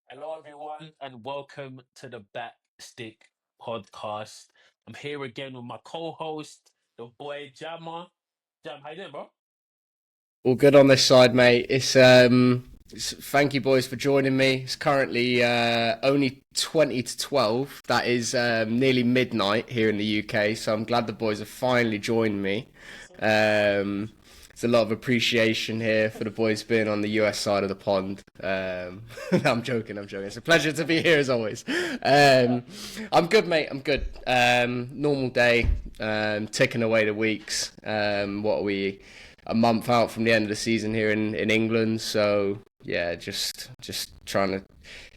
Hello, everyone, and welcome to the Backstick podcast. I'm here again with my co-host, the boy Jammer. Jam, how you doing, bro? All good on this side, mate. Thank you, boys, for joining me. It's currently only 20 to 12. That is nearly midnight here in the UK. So I'm glad the boys have finally joined me. There's a lot of appreciation here for the boys being on the US side of the pond. I'm joking. I'm joking. It's a pleasure to be here as always. I'm good, mate. I'm good. Normal day. Ticking away the weeks. What are we? A month out from the end of the season here in England. So yeah, just trying to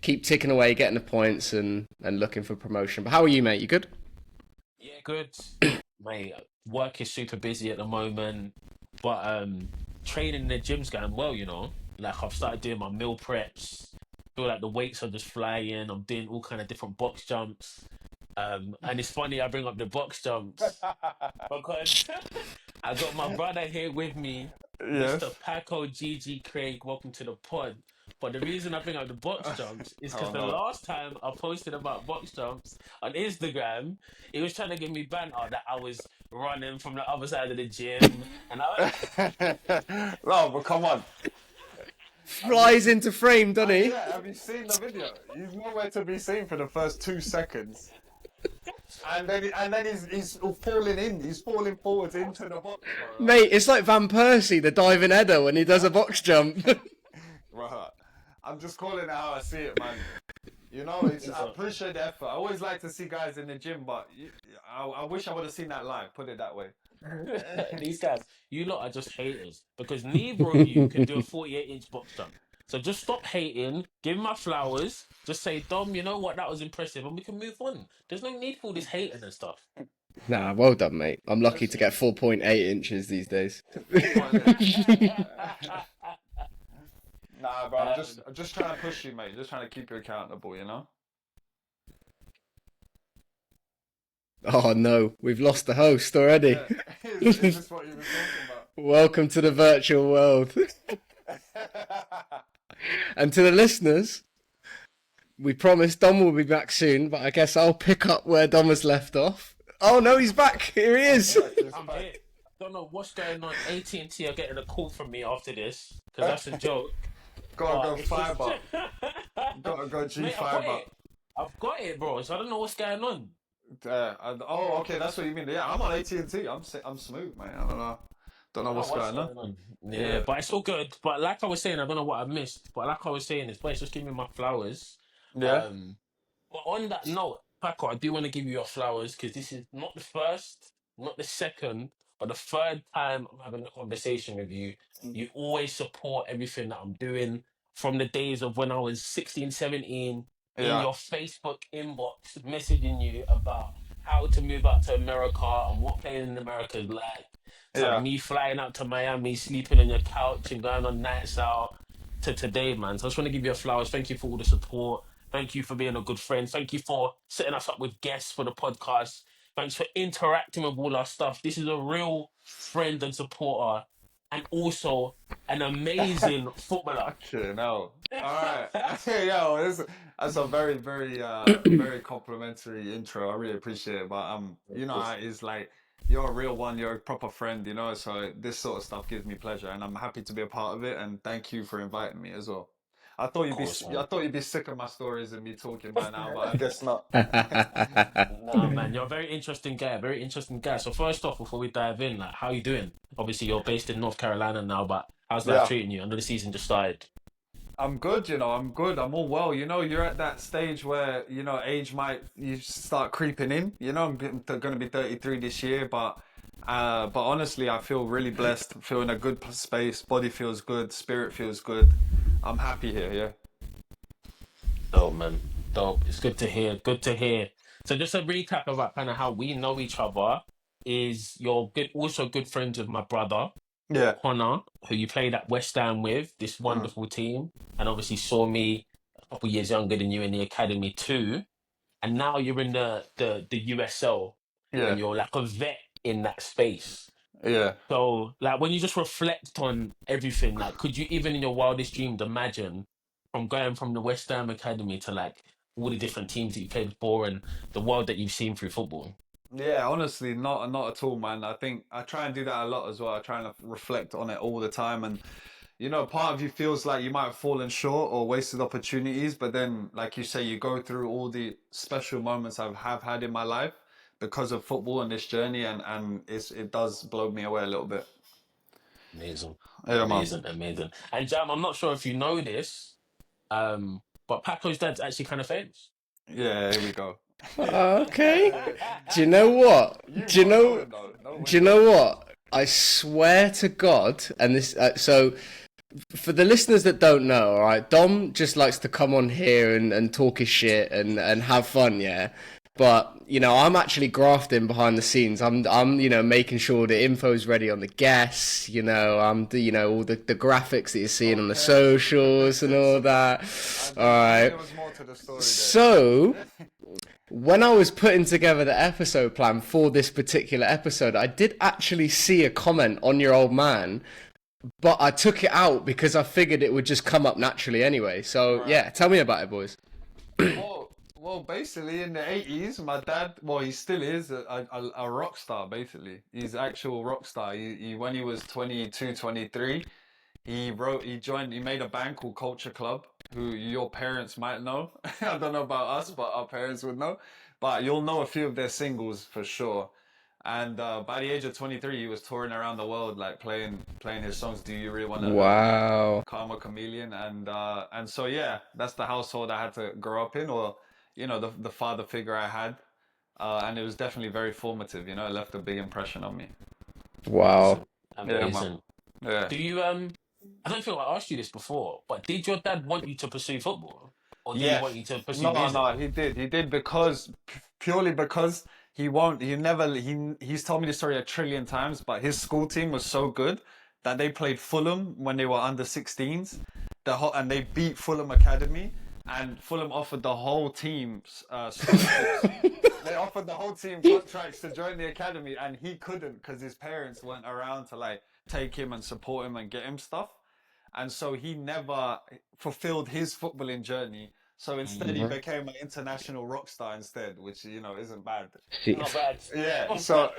keep ticking away, getting the points and looking for promotion. But how are you, mate? You good? Yeah, good. Mate, work is super busy at the moment, but training in the gym's going well, you know. Like I've started doing my meal preps. Feel like the weights are just flying. I'm doing all kind of different box jumps. And it's funny I bring up the box jumps because I got my brother here with me, Mr. Yes. Paco Craig. Welcome to the pod. But the reason I bring up the box jumps is because Oh the no. last time I posted about box jumps on Instagram, he was trying to give me banter that I was running from the other side of the gym, and I No, but come on. Have you, Flies into frame, doesn't he? yeah, have you seen the video? He's nowhere to be seen for the first 2 seconds. And then he's falling in. He's falling forwards into the box, bro. Mate, it's like Van Persie, the diving header when he does a box jump. Right. I'm just calling it how I see it, man. I appreciate the effort. I always like to see guys in the gym, but I wish I would have seen that live. Put it that way. these guys, you lot are just haters because neither of you can do a 48-inch box jump. So just stop hating, give me my flowers, just say, Dom, you know what, that was impressive, and we can move on. There's no need for all this hating and stuff. Nah, well done, mate. I'm lucky That's to get 4.8 inches these days. 4.8. Nah, bro. Um, I'm just trying to push you, mate. Just trying to keep you accountable. Oh no, we've lost the host already. Yeah. Is this what you were talking Welcome to the virtual world. about? And to the listeners, we promised Dom will be back soon, but I guess I'll pick up where Dom has left off. Oh no, he's back. Here he is. I'm here. Don't know what's going on. AT&T are getting a call from me after this because that's a joke. Gotta But go it's just... fiber. Gotta go G Mate, I've got fiber. it. I've got it, bro. So I don't know what's going on. Oh, okay, that's what you mean. Yeah, I'm on AT&T. I'm smooth, man. I don't know Oh, what's what's going on. going on? Yeah, Yeah, but it's all good. But like I was saying, I don't know what I missed. But like I was saying, it's just give me my flowers. yeah, Um, but on that note, Paco, I do want to give you your flowers because this is not the first, not the second, but the third time I'm having a conversation with you. You always support everything that I'm doing from the days of when I was 16, 17 in yeah, your Facebook inbox, messaging you about how to move out to America and what playing in America is like. To yeah. me flying out to Miami, sleeping on your couch and going on nights out to today, man. So I just want to give you a flowers. Thank you for all the support. Thank you for being a good friend. Thank you for setting us up with guests for the podcast. Thanks for interacting with all our stuff. This is a real friend and supporter, and also an amazing footballer. Okay, no. All right. Yeah, that's a very, very, very complimentary intro. I really appreciate it. But Of course. it's like you're a real one. You're a proper friend. So this sort of stuff gives me pleasure, and I'm happy to be a part of it. And thank you for inviting me as well. Of course, I man. thought you'd be sick of my stories and me talking by now, but I guess not. Nah, man, you're a very interesting guy. Very interesting guy. So first off, before we dive in, like, how you doing? Obviously, you're based in North Carolina now, but how's life Yeah. treating you? I know the season just started. I'm good. I'm good. I'm all well. You're at that stage where, age you start creeping in. I'm going to be 33 this year, but honestly, I feel really blessed. Feel in a good space. Body feels good. Spirit feels good. I'm happy here. Yeah. Dope, man. Dope. It's good to hear. Good to hear. So just a recap about kind of how we know each other is you're good, also good friends with my brother, Yeah. Connor, who you played at West Ham with, this Mm. wonderful team, and obviously saw me a couple years younger than you in the academy too. And now you're in the USL and Yeah. you're like a vet in that space. Yeah. So like when you just reflect on everything, like could you even in your wildest dreams imagine from going from the West Ham Academy to like all the different teams that you played for and the world that you've seen through football? Yeah, honestly, not at all, man. I think I try and do that a lot as well. I try and reflect on it all the time, and part of you feels like you might have fallen short or wasted opportunities, but then, like you say, you go through all the special moments have had in my life because of football and this journey, and it does blow me away a little bit. Amazing, Yeah, man. amazing, amazing. And Jam, I'm not sure if you know this, but Paco's dad's actually kind of famous. Yeah, here we go. Okay. Do you know what? You Do you must know know? him though. No Do you way. know what? I swear to God, and this. So, for the listeners that don't know, all right, Dom just likes to come on here and talk his shit and have fun, yeah. But I'm actually grafting behind the scenes. I'm making sure the info's ready on the guests. I'm all the graphics that you're seeing on the Okay, socials and all that. All I knew right. there was more to the story So, when I was putting together the episode plan for this particular episode, I did actually see a comment on your old man, but I took it out because I figured it would just come up naturally anyway. So, there. yeah, tell me about it, boys. Well, basically in the 80s, my dad, well, he still is a rock star, basically. He's actual rock star. When he was 22, 23, he made a band called Culture Club, who your parents might know. I don't know about us, but our parents would know. But you'll know a few of their singles for sure. And by the age of 23, he was touring around the world, like playing his songs. Do you really want to know? Wow. Karma Chameleon, and so yeah, that's the household I had to grow up in, or the father figure I had, and it was definitely very formative. It left a big impression on me. Wow. Amazing, Yeah, man. amazing. Yeah. Do you I don't think I asked you this before, but did your dad want you to pursue football, or did he Yes. want you to pursue No, music? no, he did. He did because purely because he won't. He never. He's told me this story a trillion times, but his school team was so good that they played Fulham when they were under 16s. And they beat Fulham Academy, and Fulham offered the whole team scholarships. They offered the whole team contracts to join the academy, and he couldn't because his parents weren't around to like take him and support him and get him stuff. And so he never fulfilled his footballing journey. So instead, he became an international rock star instead, which isn't bad. Not bad. Yeah. So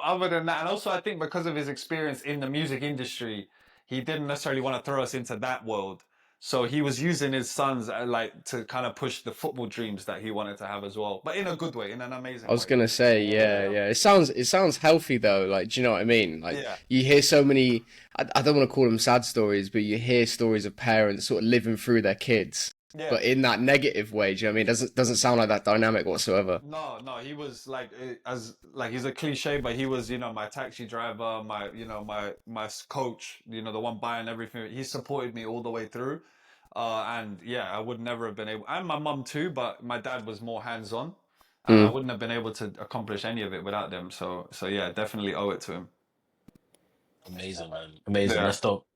other than that, and also I think because of his experience in the music industry, he didn't necessarily want to throw us into that world. So he was using his sons like to kind of push the football dreams that he wanted to have as well, but in a good way, in an I amazing was way. gonna say, yeah, Yeah. yeah. It sounds healthy though. Like, do you know what I mean? Like, Yeah. you hear so many. I don't want to call them sad stories, but you hear stories of parents sort of living through their kids, Yeah. but in that negative way. Do you know what I mean? It doesn't sound like that dynamic whatsoever. No, no, he was like as like he's a cliche, but he was my taxi driver, my coach, the one buying everything. He supported me all the way through, and yeah, I would never have been able, and my mum too, but my dad was more hands-on, and I Mm. wouldn't have been able to accomplish any of it without them. So yeah, definitely owe it to him. Amazing, man. Amazing. Yeah, That's dope.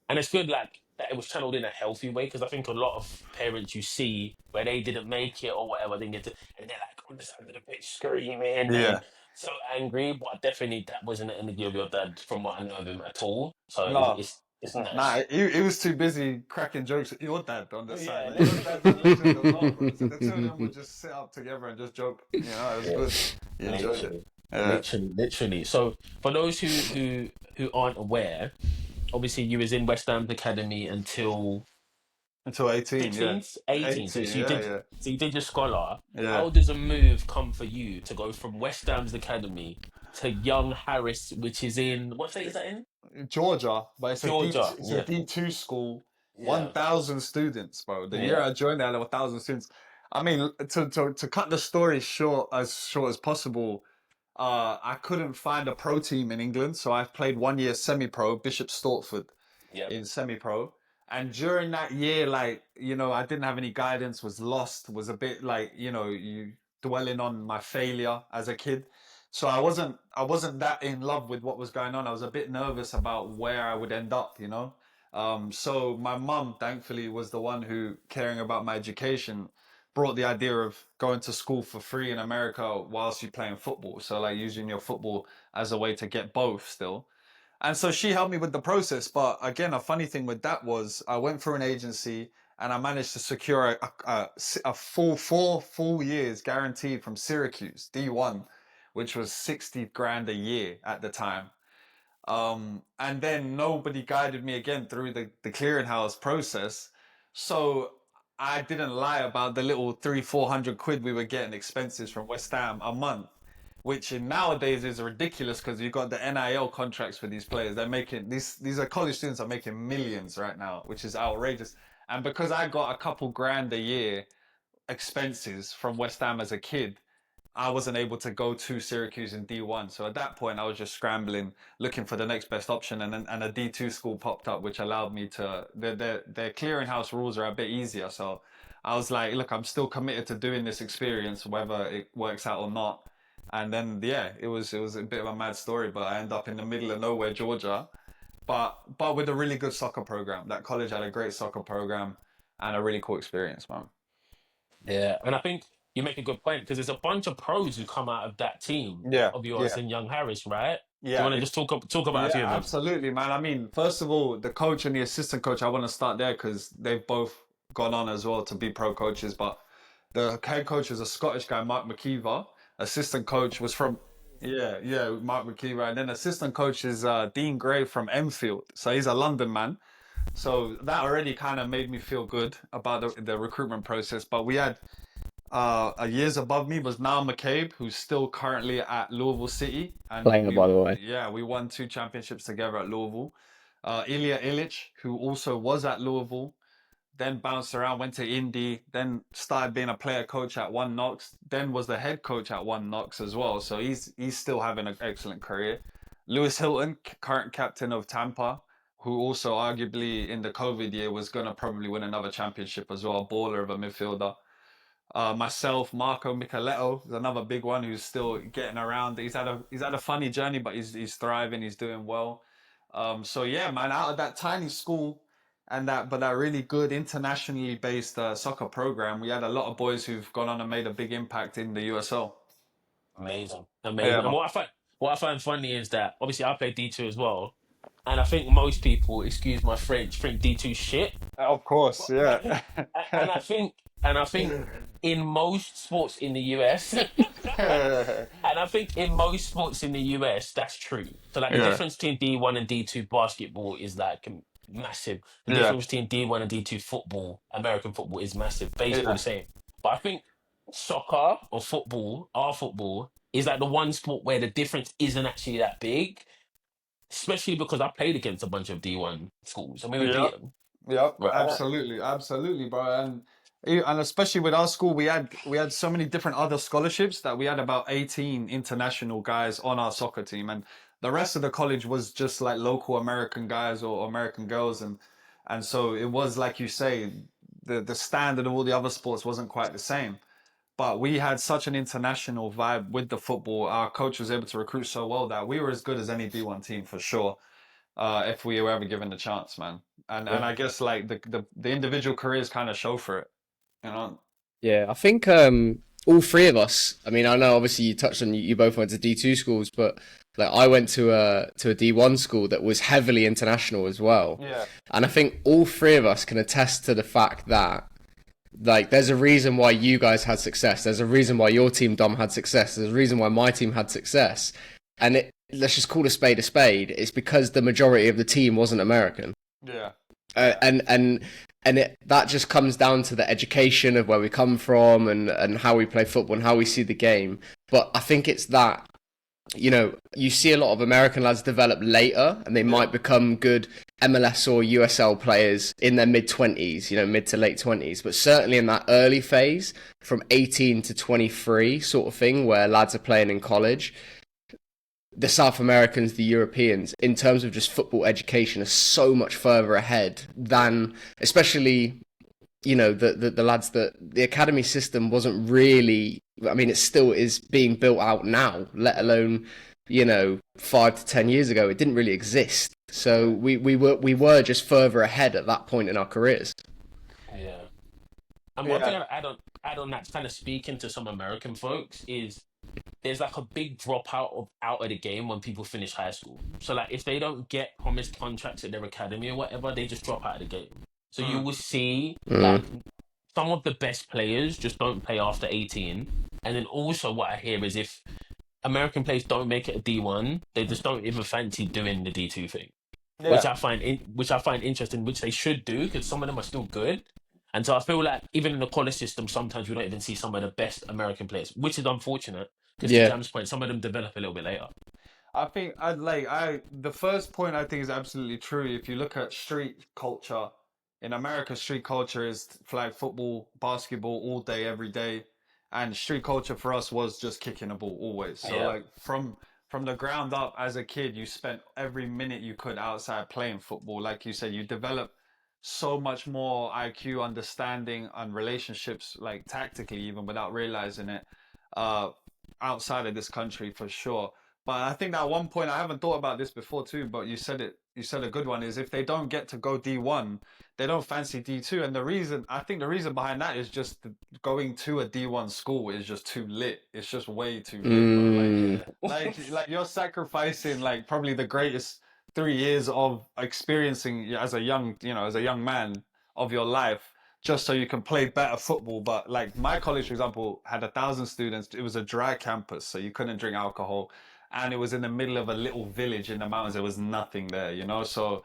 And it's good, like, that it was channeled in a healthy way because I think a lot of parents you see where they didn't make it or whatever, they get to, and they're like on the side of the pitch screaming yeah. and so angry. But definitely that wasn't the energy of your dad from what I know of him at all. So No, it's nah, nice. he was too busy cracking jokes at your dad on the side. Yeah, Like your dad's a legend as well, bro. So the two of them would just sit up together and just joke. It was yeah, good. He enjoyed it. literally, Yeah. literally. So for those who aren't aware, obviously you was in West Ham's academy until Until 18, yeah. 16th, 18. So, 18, so you yeah, did yeah. so you did your scholar. Yeah. How does a move come for you to go from West Ham's academy to Young Harris, which is in what state is that in? Georgia, but Georgia. it's a Yeah. D2 school, Yeah. 1,000 students, bro. The year Yeah. I joined, there were 1,000 students. I mean, to cut the story short as possible, I couldn't find a pro team in England, so I played 1 year semi-pro, Bishop Stortford, Yeah. in semi-pro. And during that year, like, I didn't have any guidance, was lost, was a bit like, you dwelling on my failure as a kid. So I wasn't that in love with what was going on. I was a bit nervous about where I would end up. So my mum, thankfully, was the one who, caring about my education, brought the idea of going to school for free in America whilst you're playing football. So like using your football as a way to get both still. And so she helped me with the process. But again, a funny thing with that was I went for an agency and I managed to secure a full 4 full years guaranteed from Syracuse D1, which was 60 grand a year at the time. And then nobody guided me again through the clearinghouse process. So I didn't lie about the little 300-400 quid we were getting expenses from West Ham a month, which in nowadays is ridiculous because you've got the NIL contracts for these players. They're making these are college students are making millions right now, which is outrageous. And because I got a couple grand a year expenses from West Ham as a kid, I wasn't able to go to Syracuse in D1. So at that point, I was just scrambling, looking for the next best option, and a D2 school popped up, which allowed me to. Their clearinghouse rules are a bit easier, so I was like, look, I'm still committed to doing this experience, whether it works out or not. And then yeah, it was a bit of a mad story, but I ended up in the middle of nowhere, Georgia, but with a really good soccer program. That college had a great soccer program and a really cool experience, man. Yeah, and I think you make a good point because there's a bunch of pros who come out of that team Yeah, of yours yeah, and Young Harris, right? Do you yeah. want to just talk about a Yeah, few of them? absolutely, man. I mean, first of all, the coach and the assistant coach, I want to start there because they've both gone on as well to be pro coaches. But the head coach is a Scottish guy, Mark McKeever. Assistant coach was from, yeah, Mark McKeever. And then assistant coach is Dean Gray from Enfield. So he's a London man. So that already kind of made me feel good about the recruitment process. But we had a years above me was Niall McCabe, who's still currently at Louisville City, and Player, by the way. we won 2 championships together at Louisville. Ilya Ilic, who also was at Louisville, then bounced around, went to Indy, then started being a player coach at One Knox, then was the head coach at One Knox as well. So he's still having an excellent career. Lewis Hilton, current captain of Tampa, who also arguably in the COVID year was gonna probably win another championship as well, baller of a midfielder. Myself, Marco Micheletto is another big one who's still getting around. He's had a funny journey, but he's thriving. He's doing well. So yeah, man, out of that tiny school and that really good internationally based soccer program, we had a lot of boys who've gone on and made a big impact in the USL. Amazing, Yeah, amazing. And man. what I find funny is that obviously I play D2 as well, and I think most people, excuse my French, think D2 shit. Of course, But, yeah. and I think in most sports in the US, and I think in most sports in the US, that's true. So like the Yeah, difference between D1 and D2 basketball is like massive. The yeah, difference between D1 and D2 football, American football, is massive. Baseball yeah, the same. But I think soccer or football, our football, is like the one sport where the difference isn't actually that big. Especially because I played against a bunch of D1 schools. I mean, we yeah. beat them. Yep, Right. absolutely, absolutely, bro. And especially with our school, we had so many different other scholarships that we had about 18 international guys on our soccer team, and the rest of the college was just like local American guys or American girls, and so it was like you say, the standard of all the other sports wasn't quite the same. But we had such an international vibe with the football. Our coach was able to recruit so well that we were as good as any D1 team for sure, if we were ever given the chance, man. And Yeah. I guess like the individual careers kind of show for it, you know. Yeah, I think all three of us. I mean, I know obviously you touched on you both went to D2 schools, but like I went to a D1 school that was heavily international as well. Yeah, And I think all three of us can attest to the fact that like there's a reason why you guys had success. There's a reason why your team Dom had success. There's a reason why my team had success. And let's just call a spade a spade. It's because the majority of the team wasn't American. yeah, Uh, yeah, and and that just comes down to the education of where we come from and how we play football and how we see the game. But I think it's that, you know, you see a lot of American lads develop later and they yeah, might become good MLS or USL players in their mid-20s, you know, mid to late 20s. But certainly in that early phase, from 18 to 23 sort of thing, where lads are playing in college, the South Americans, the Europeans, in terms of just football education, are so much further ahead than, especially, you know, the lads that the academy system wasn't really. I mean, it still is being built out now, let alone, you know, 5 to 10 years ago, it didn't really exist. So we were just further ahead at that point in our careers. Yeah. And one thing yeah, I'd add on that, kind of speaking to some American folks, is there's like a big dropout out of the game when people finish high school. So like if they don't get promised contracts at their academy or whatever, they just drop out of the game. So you will see like Mm. some of the best players just don't play after 18. And then also what I hear is if American players don't make it a D1, they just don't even fancy doing the D2 thing, which Yeah. which I find interesting, which they should do because some of them are still good. And so I feel like even in the college system, sometimes we don't even see some of the best American players, which is unfortunate because to Yeah. Jam's point, some of them develop a little bit later. I think the first point I think is absolutely true. If you look at street culture in America, street culture is flag football, basketball all day, every day, and street culture for us was just kicking a ball always. So Yeah. like from the ground up as a kid, you spent every minute you could outside playing football. Like you said, you develop so much more IQ, understanding, and relationships, like tactically even without realizing it, uh, outside of this country for sure. But I think that one point I haven't thought about this before too, but you said it. You said a good one is if they don't get to go D1, they don't fancy D2, and the reason behind that is just going to a D1 school is just too lit. It's just way too lit, bro. Mm. Like you're sacrificing like probably the greatest 3 years of experiencing as a young, as a young man of your life just so you can play better football. But like my college, for example, had 1,000 students. It was a dry campus, so you couldn't drink alcohol and it was in the middle of a little village in the mountains. There was nothing there. So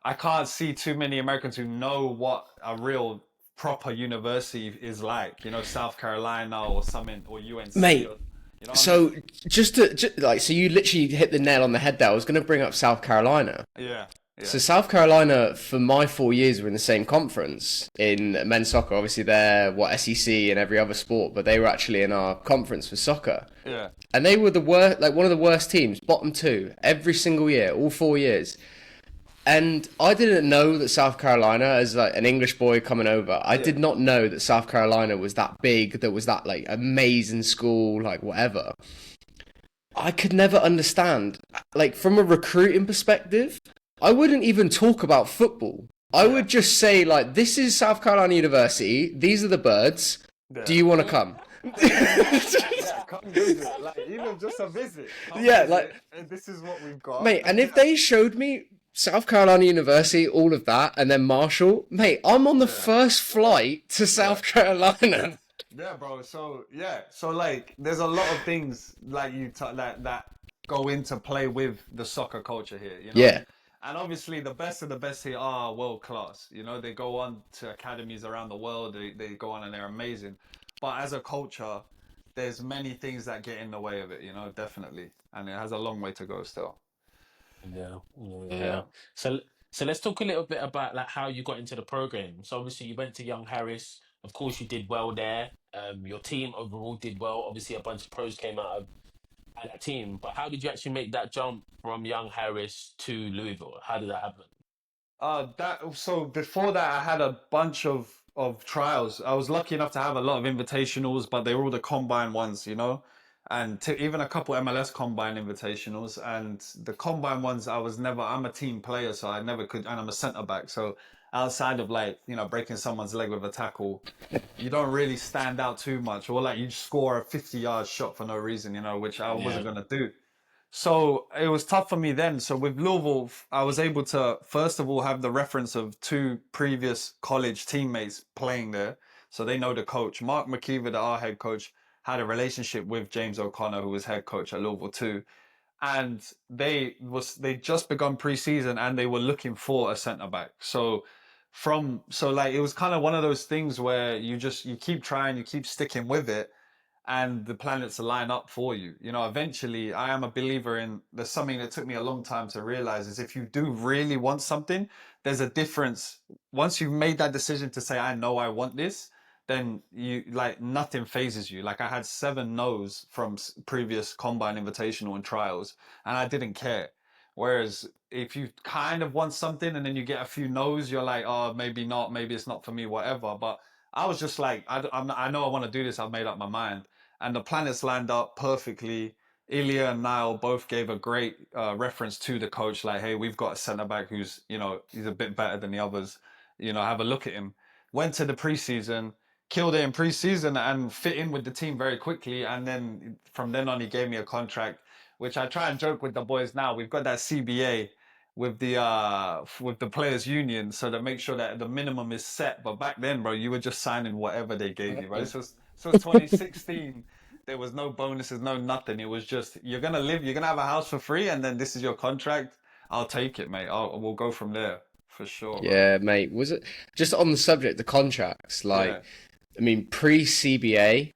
I can't see too many Americans who know what a real proper university is like. South Carolina or something or UNC. Mate, Or, you know what I mean? so so you literally hit the nail on the head there. I was going to bring up South Carolina. Yeah, So yeah, South Carolina, for my 4 years, were in the same conference in men's soccer. Obviously, they're SEC and every other sport, but they were actually in our conference for soccer, yeah, and they were the worst, like one of the worst teams, bottom two every single year, all 4 years. And I didn't know that South Carolina, as like an English boy coming over, I yeah. did not know that South Carolina was that big, that was that like amazing school, like whatever. I could never understand, like from a recruiting perspective, I wouldn't even talk about football. I Yeah. would just say like, this is South Carolina University. These are the birds. Do Yeah. you want to come? Yeah, come visit. Like even just a visit. Come Yeah, visit. like And this is what we've got. mate, and if they showed me South Carolina University, all of that, and then Marshall, mate, I'm on the Yeah. first flight to South Carolina. Yeah, bro. So yeah, so like, there's a lot of things like that go into play with the soccer culture here. Yeah, And obviously, the best of the best here are world class. They go on to academies around the world. They go on and they're amazing. But as a culture, there's many things that get in the way of it. Definitely, and it has a long way to go still. Yeah, yeah, Yeah. yeah. So, so let's talk a little bit about like how you got into the program. So obviously you went to Young Harris. Of course, you did well there. Your team overall did well. Obviously, a bunch of pros came out of that team. But how did you actually make that jump from Young Harris to Louisville? How did that happen? That so before that, I had a bunch of trials. I was lucky enough to have a lot of invitationals, but they were all the combine ones, and even a couple MLS combine invitationals. And the combine ones, I'm a team player, so I never could, and I'm a centre back. So outside of like breaking someone's leg with a tackle, you don't really stand out too much, or like you score a 50-yard shot for no reason, which I wasn't Yeah, gonna do. So it was tough for me then. So with Louisville, I was able to first of all have the reference of two previous college teammates playing there, so they know the coach. Mark McKeever, our head coach, had a relationship with James O'Connor, who was head coach at Louisville too, and they just begun preseason and they were looking for a centre back. So like it was kind of one of those things where you keep trying, you keep sticking with it, and the planets line up for you. Eventually, I am a believer in there's something that took me a long time to realize is if you do really want something, there's a difference. Once you've made that decision to say, I know I want this, then you like nothing phases you. Like I had 7 no's from previous combine invitational and trials, and I didn't care. Whereas if you kind of want something and then you get a few no's, you're like, oh, maybe not, maybe it's not for me, whatever. But I was just like, I know I want to do this. I've made up my mind, and the planets lined up perfectly. Ilya and Niall both gave a great reference to the coach, like, hey, we've got a centre back who's, he's a bit better than the others. Have a look at him. Went to the preseason, killed it in preseason, and fit in with the team very quickly. And then from then on, he gave me a contract, which I try and joke with the boys now. We've got that CBA. with the players union, so to make sure that the minimum is set. But back then, bro, you were just signing whatever they gave you, right? So 2016, there was no bonuses, no nothing. It was just you're gonna live, you're gonna have a house for free, and then this is your contract. I'll take it, mate. We'll go from there for sure, bro. Yeah, mate. Was it just on the subject of contracts? Like, Yeah. I mean, pre-CBA,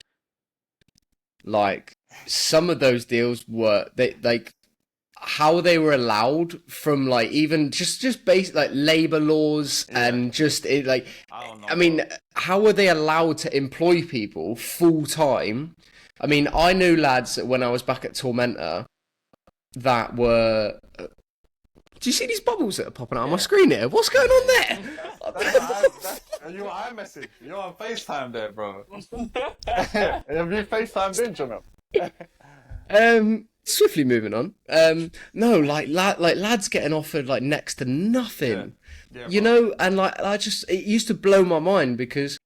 like some of those deals were they like how they were allowed from like even just basic like labor laws Yeah. and just it like I don't know, I mean, bro. how were they allowed to employ people full time? I mean, I knew lads when I was back at Tormentor that were. Do you see these bubbles that are popping out on my Yeah. screen here? What's going on there? Are you on iMessage? You're on FaceTime there, bro. Have you FaceTimed in, Jamil? Swiftly moving on. No, like lads getting offered like next to nothing. Yeah, You bro. know, and like it used to blow my mind because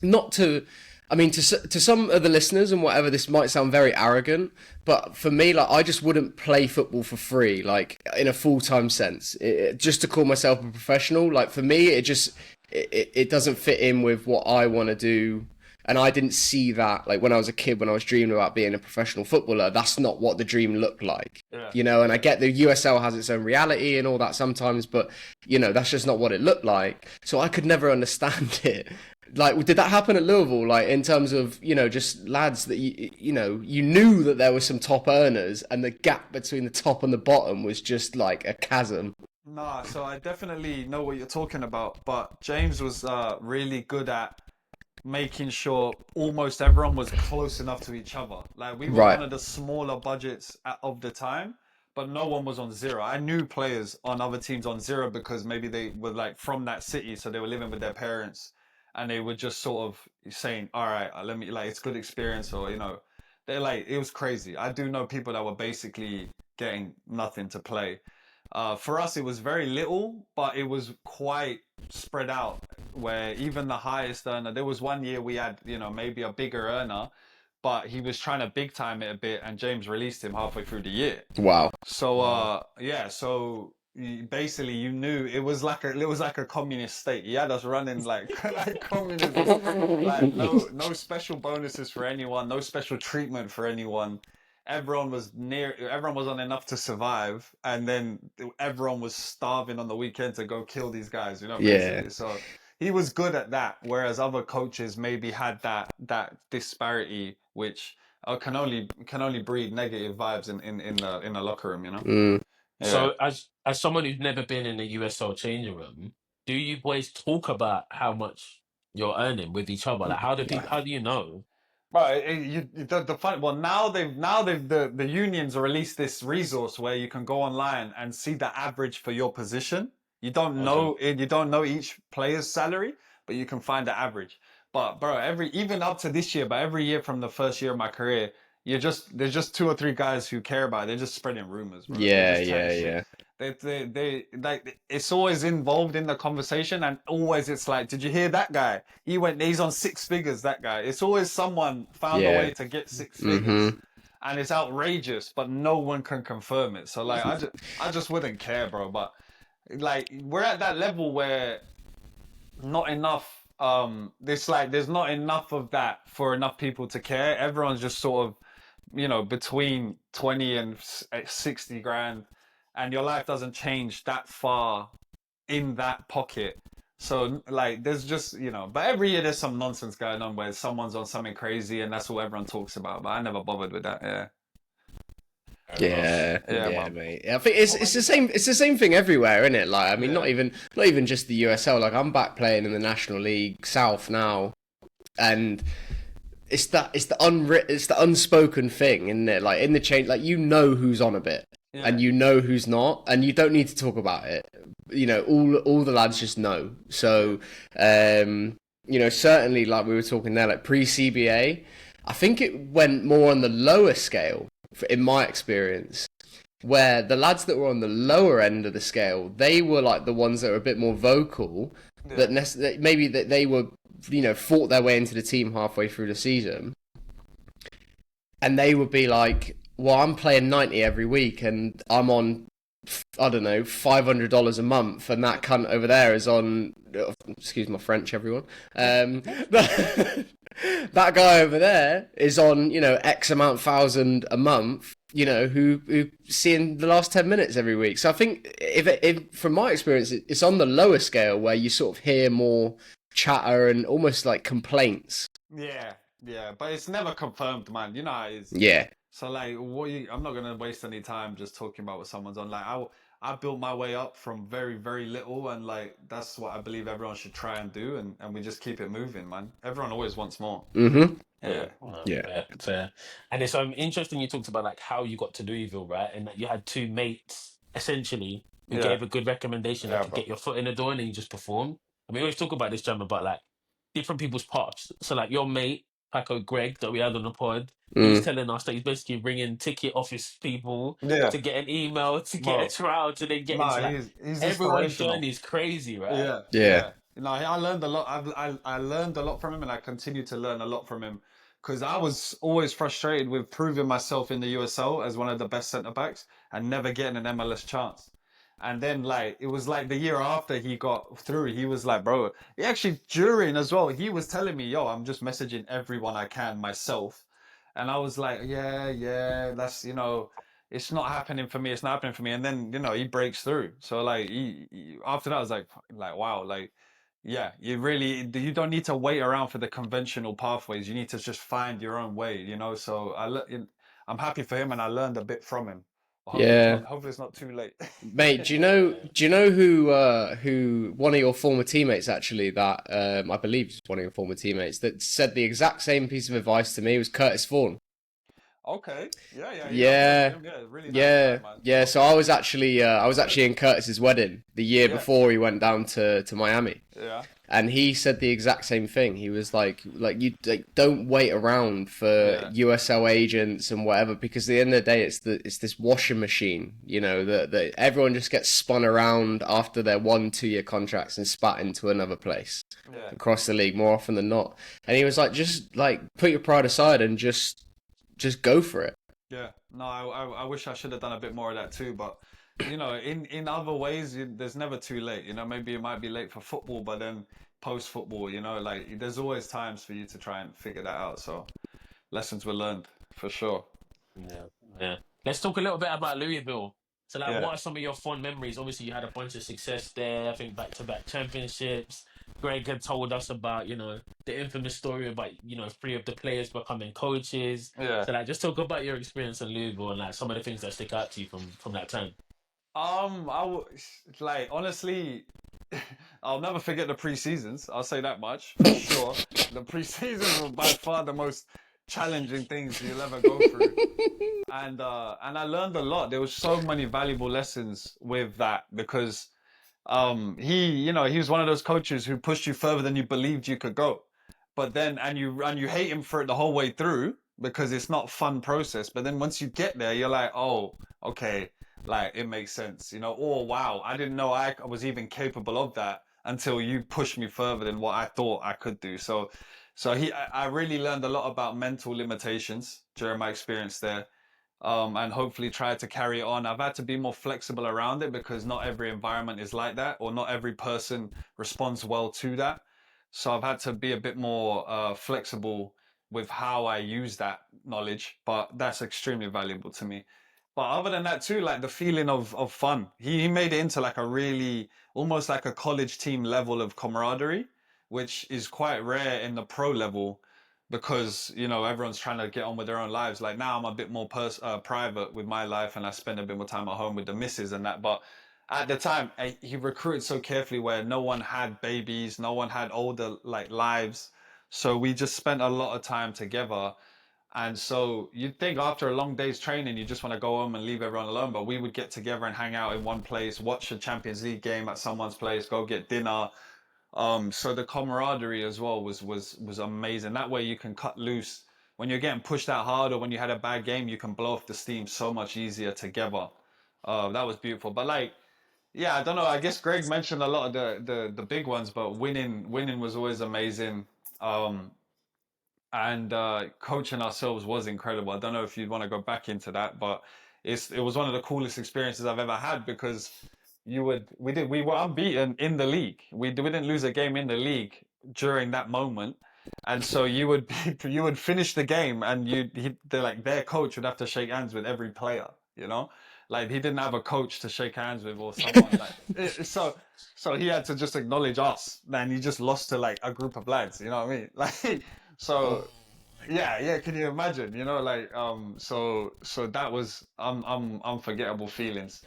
not to. I mean, to some of the listeners and whatever, this might sound very arrogant, but for me, like, I just wouldn't play football for free, like, in a full-time sense. Just to call myself a professional, like, for me, it doesn't fit in with what I want to do. And I didn't see that, like, when I was a kid, when I was dreaming about being a professional footballer, that's not what the dream looked like. Yeah. You know, and I get the USL has its own reality and all that sometimes, but, you know, that's just not what it looked like. So I could never understand it. Like, did that happen at Louisville? Like, in terms of, you know, just lads that you know, you knew that there were some top earners, and the gap between the top and the bottom was just like a chasm. Nah, so I definitely know what you're talking about, but James was really good at making sure almost everyone was close enough to each other. Like we were Right. one of the smaller budgets of the time, but no one was on zero. I knew players on other teams on zero because maybe they were like from that city, so they were living with their parents, and they were just sort of saying, "All right, let me like it's good experience," or you know, they're like it was crazy. I do know people that were basically getting nothing to play. For us, it was very little, but it was quite spread out. Where even the highest earner, there was one year we had, you know, maybe a bigger earner, but he was trying to big time it a bit, and James released him halfway through the year. Wow. So, yeah, so basically you knew it was like a communist state. He had us running like like communism, like no special bonuses for anyone, no special treatment for anyone. Everyone was on enough to survive, and then everyone was starving on the weekend to go kill these guys, you know, Yeah. basically. So he was good at that, whereas other coaches maybe had that disparity, which can only breed negative vibes in the locker room, you know. Mm. Yeah. So, as someone who's never been in a USL changing room, do you boys talk about how much you're earning with each other? Like, how do you know? Right, the fun. Well, now they've the unions released this resource where you can go online and see the average for your position. You don't know each player's salary, but you can find the average. But bro, even up to this year, but every year from the first year of my career, there's just two or three guys who care about it. They're just spreading rumors, bro. They're Yeah, just yeah, chatting yeah. shit. They like it's always involved in the conversation, and always it's like, did you hear that guy? He's on six figures. That guy. It's always someone found a Yeah. way to get six figures, Mhm. and it's outrageous, but no one can confirm it. So like, I just wouldn't care, bro. But like, we're at that level where not enough. There's not enough of that for enough people to care. Everyone's just sort of, you know, between 20 and 60 grand, and your life doesn't change that far in that pocket. So like there's just, you know, but every year there's some nonsense going on where someone's on something crazy and that's all everyone talks about, but I never bothered with that. Yeah. Yeah, Yeah, yeah, man. mate. I think it's the same. It's the same thing everywhere, isn't it? Like, I mean, Yeah. not even just the USL. Like, I'm back playing in the National League South now, and it's the unspoken thing, isn't it? Like in the change, like you know who's on a bit, Yeah. and you know who's not, and you don't need to talk about it. You know, all the lads just know. So, you know, certainly, like we were talking there, like pre-CBA, I think it went more on the lower scale, in my experience, where the lads that were on the lower end of the scale, they were like the ones that were a bit more vocal, that maybe that they were, you know, fought their way into the team halfway through the season, and they would be like, well, I'm playing 90 every week and I'm on I don't know, $500 a month, and that cunt over there is on, excuse my French, everyone. That guy over there is on, X amount thousand a month, who seeing the last 10 minutes every week. So I think if from my experience, it's on the lower scale where you sort of hear more chatter and almost like complaints. Yeah, yeah, but it's never confirmed, man. You know how it is. Yeah. So like, I'm not gonna waste any time just talking about what someone's on. Like, I built my way up from very, very little, and like that's what I believe everyone should try and do, and we just keep it moving, man. Everyone always wants more. Mm-hmm. Yeah. Yeah. Fair. And it's interesting you talked about like how you got to Louisville, right? And that you had two mates essentially who Yeah. gave a good recommendation Yeah, like, to bro. get your foot in the door and then you just perform. And we always talk about this, Jam, about like different people's paths. So like your mate, Paco Craig, that we had on the pod, he's telling us that he's basically ringing ticket office people Yeah, to get an email, to get a bro. trial, to then get into Nah, like he's everyone's inspirational. journey is crazy, right? Yeah, Yeah. No, I learned a lot. I learned a lot from him, and I continue to learn a lot from him because I was always frustrated with proving myself in the USL as one of the best centre backs and never getting an MLS chance. And then, like, it was like the year after he got through, he was like, bro, he actually during as well, he was telling me, yo, I'm just messaging everyone I can myself. And I was like, yeah, that's, it's not happening for me. It's not happening for me. And then, he breaks through. So like, after that, I was like, wow, like, yeah, you don't need to wait around for the conventional pathways. You need to just find your own way. So I'm happy for him and I learned a bit from him. Yeah. Hopefully it's not too late. Mate, do you know who one of your former teammates actually that I believe is one of your former teammates that said the exact same piece of advice to me was Curtis Vaughan. Okay. Yeah. Yeah. Really nice guy, man. Yeah. So I was actually in Curtis's wedding the year before he went down to Miami. Yeah. And he said the exact same thing. He was like you don't wait around for USL agents and whatever, because at the end of the day, it's this washing machine, that everyone just gets spun around after their 1-2 year contracts and spat into another place across the league more often than not. And he was like, just like put your pride aside and just go for it. Yeah. No, I wish I should have done a bit more of that too, but in other ways, there's never too late. Maybe it might be late for football, but then post football, like there's always times for you to try and figure that out. So lessons were learned for sure. Yeah. Let's talk a little bit about Louisville. So, like, Yeah. what are some of your fond memories? Obviously, you had a bunch of success there. I think back-to-back championships. Greg had told us about, the infamous story about, 3 of the players becoming coaches. Yeah. So, like, just talk about your experience in Louisville and like some of the things that stick out to you from that time. Like honestly, I'll never forget the pre-seasons. I'll say that much for sure. The pre-seasons were by far the most challenging things you'll ever go through. And I learned a lot. There was so many valuable lessons with that because he was one of those coaches who pushed you further than you believed you could go. But then and you hate him for it the whole way through because it's not a fun process. But then once you get there, you're like, oh, okay, like it makes sense, oh wow, I didn't know I was even capable of that until you pushed me further than what I thought I could do. So I really learned a lot about mental limitations during my experience there. And hopefully try to carry it on. I've had to be more flexible around it because not every environment is like that, or not every person responds well to that. So I've had to be a bit more flexible with how I use that knowledge, but that's extremely valuable to me. But other than that too, like the feeling of fun, he made it into like a really, almost like a college team level of camaraderie, which is quite rare in the pro level because everyone's trying to get on with their own lives. Like now I'm a bit more private with my life and I spend a bit more time at home with the missus and that. But at the time, he recruited so carefully where no one had babies, no one had older like lives, so we just spent a lot of time together. And so you'd think after a long day's training, you just want to go home and leave everyone alone. But we would get together and hang out in one place, watch a Champions League game at someone's place, go get dinner. So the camaraderie as well was amazing. That way you can cut loose when you're getting pushed out hard, or when you had a bad game, you can blow off the steam so much easier together. That was beautiful. But like, yeah, I don't know. I guess Greg mentioned a lot of the big ones, but winning was always amazing. And coaching ourselves was incredible. I don't know if you'd want to go back into that, but it was one of the coolest experiences I've ever had, because we were unbeaten in the league. We didn't lose a game in the league during that moment. And so you would finish the game, and their coach would have to shake hands with every player, you know? Like, he didn't have a coach to shake hands with, or someone so he had to just acknowledge us. Then he just lost to like a group of lads, you know what I mean? Like, so yeah, can you imagine? You know, like, so that was unforgettable feelings.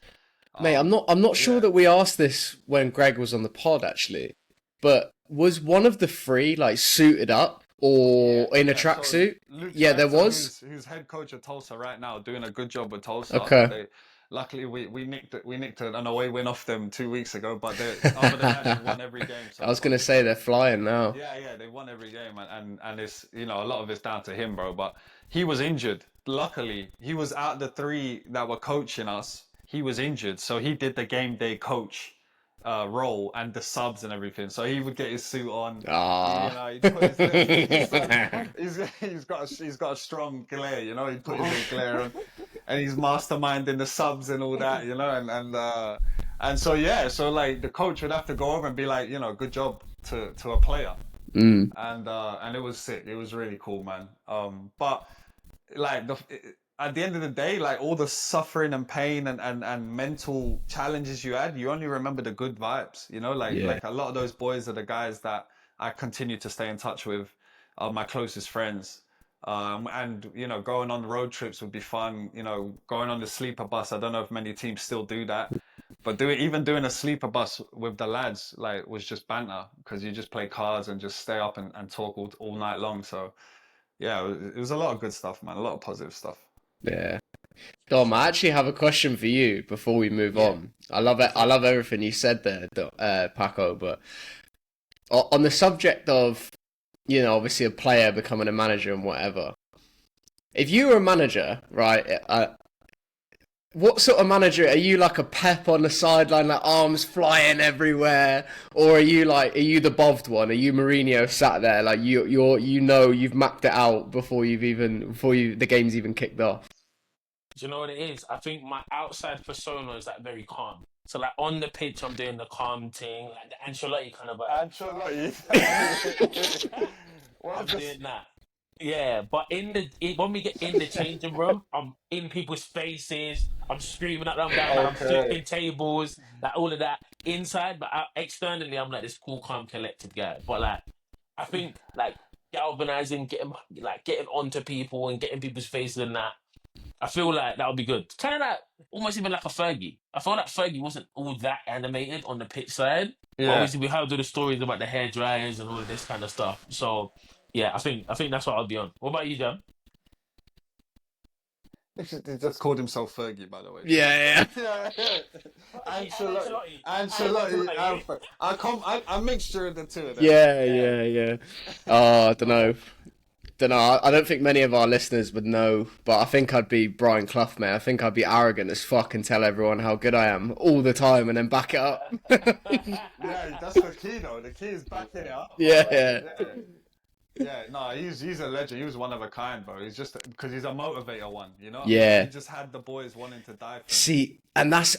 Mate, I'm not sure Yeah. that we asked this when Greg was on the pod actually, but was one of the three like suited up or in a So tracksuit? Luke Yeah, there Director, was. who's head coach of Tulsa right now, doing a good job with Tulsa. Okay. Luckily, we nicked an away win off them 2 weeks ago, but other than that, they've won every game I so was far. gonna say they're flying now. Yeah, they won every game, and it's, you know, a lot of it's down to him, bro. But he was injured. Luckily, he was out of the three that were coaching us. He was injured, so he did the game day coach role and the subs and everything. So he would get his suit on. You Ah. know, he'd put his he's got a strong glare. You know, he'd put his little glare on, and he's masterminding the subs and all that. You know, and so yeah, so like the coach would have to go over and be like, you know, good job to a player, Mm. and it was sick. It was really cool, man. But like at the end of the day, like all the suffering and pain and mental challenges you had, you only remember the good vibes. You know, Yeah. like a lot of those boys are the guys that I continue to stay in touch with, are my closest friends. And you know, going on road trips would be fun. You know, going on the sleeper bus. I don't know if many teams still do that, but even doing a sleeper bus with the lads, like, was just banter, because you just play cards and just stay up and talk all night long. So yeah, it was a lot of good stuff, man. A lot of positive stuff. Yeah. Dom, I actually have a question for you before we move Yeah. on. I love it. I love everything you said there, Paco. But on the subject of, you know, obviously a player becoming a manager and whatever. If you were a manager, right? What sort of manager are you? Like a Pep on the sideline, like arms flying everywhere, or are you the bothered one? Are you Mourinho sat there like you've mapped it out before the game's even kicked off? Do you know what it is? I think my outside persona is like very calm. So like on the pitch, I'm doing the calm thing, like the Ancelotti kind of vibe. Ancelotti. I'm doing that. Yeah, but when we get in the changing room, I'm in people's faces. I'm screaming at them down, like I'm flipping tables, like all of that inside. But externally, I'm like this cool, calm, collected guy. But like, I think like galvanizing, getting onto people and getting people's faces and that. I feel like that would be good. Kind of like almost even like a Fergie. I feel like Fergie wasn't all that animated on the pitch side. But Yeah. obviously we heard all the stories about the hair dryers and all of this kind of stuff. So yeah, I think that's what I'll be on. What about you, John? He just called himself Fergie, by the way. Yeah, Yeah. Ancelotti. Ancelotti. I mixture of the two of them. yeah. Oh, I don't know. I don't think many of our listeners would know, but I think I'd be Brian Clough, mate. I think I'd be arrogant as fuck and tell everyone how good I am all the time and then back it up. Yeah, that's the key though. The key is backing it up. Yeah. Yeah, no, he's a legend. He was one of a kind, bro. He's just because he's a motivator one, you know? Yeah. He just had the boys wanting to die for him. See, and that's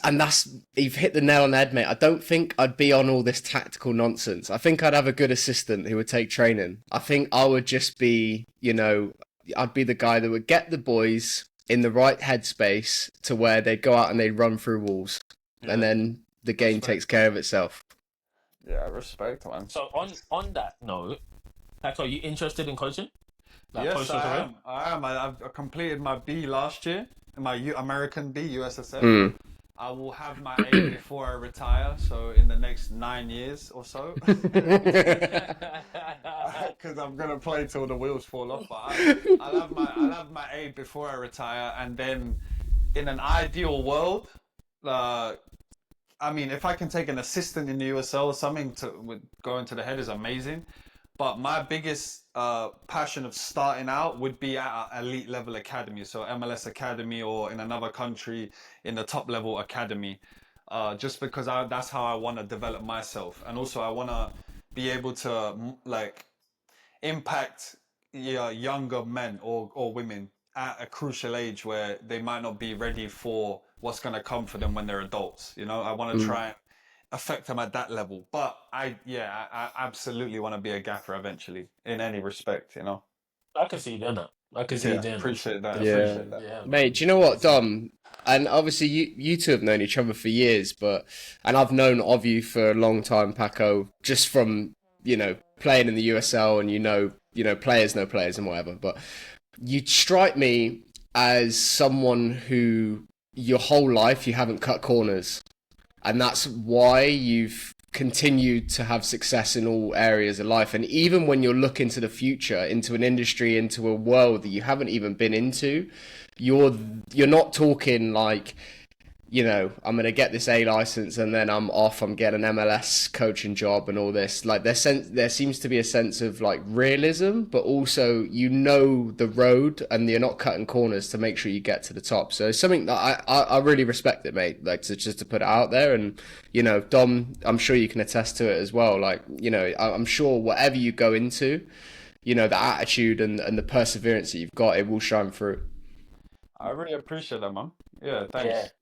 you've hit the nail on the head, mate. I don't think I'd be on all this tactical nonsense. I think I'd have a good assistant who would take training. I think I would just be, you know, I'd be the guy that would get the boys in the right headspace to where they'd go out and they'd run through walls, and then the game Respect. takes care of itself. Yeah, respect, man. So on that note, like, are you interested in coaching? Like, Yes, coaching career? I am. I've completed my B last year, my American B, USSF. Mm. I will have my A before I retire, so in the next 9 years or so. Because I'm gonna play till the wheels fall off. But I'll have my A before I retire, and then in an ideal world, I mean, if I can take an assistant in the USL or something with going to the head is amazing. But my biggest passion of starting out would be at an elite level academy, so MLS academy, or in another country in the top level academy, just because that's how I want to develop myself, and also I want to be able to like impact younger men or women at a crucial age where they might not be ready for what's going to come for them when they're adults. You know, I want to try and affect them at that level. But I absolutely want to be a gaffer eventually in any respect, you know. I can see you doing that. I can see you Yeah, doing that. appreciate that. Yeah. Appreciate that. Yeah, Mate, man. do you know what, Dom? And obviously, you two have known each other for years, and I've known of you for a long time, Paco, just from playing in the USL, and players know players and whatever. But you strike me as someone who your whole life you haven't cut corners, and that's why you've continued to have success in all areas of life. And even when you're looking to the future, into an industry, into a world that you haven't even been into, you're not talking like, I'm going to get this A license and then I'm off, I'm getting an MLS coaching job and all this. Like there seems to be a sense of like realism, but also, the road and you're not cutting corners to make sure you get to the top. So it's something that I really respect it, mate. Like just to put it out there. And, Dom, I'm sure you can attest to it as well. Like, I'm sure whatever you go into, the attitude and the perseverance that you've got, it will shine through. I really appreciate that, man. Yeah, Yeah. thanks.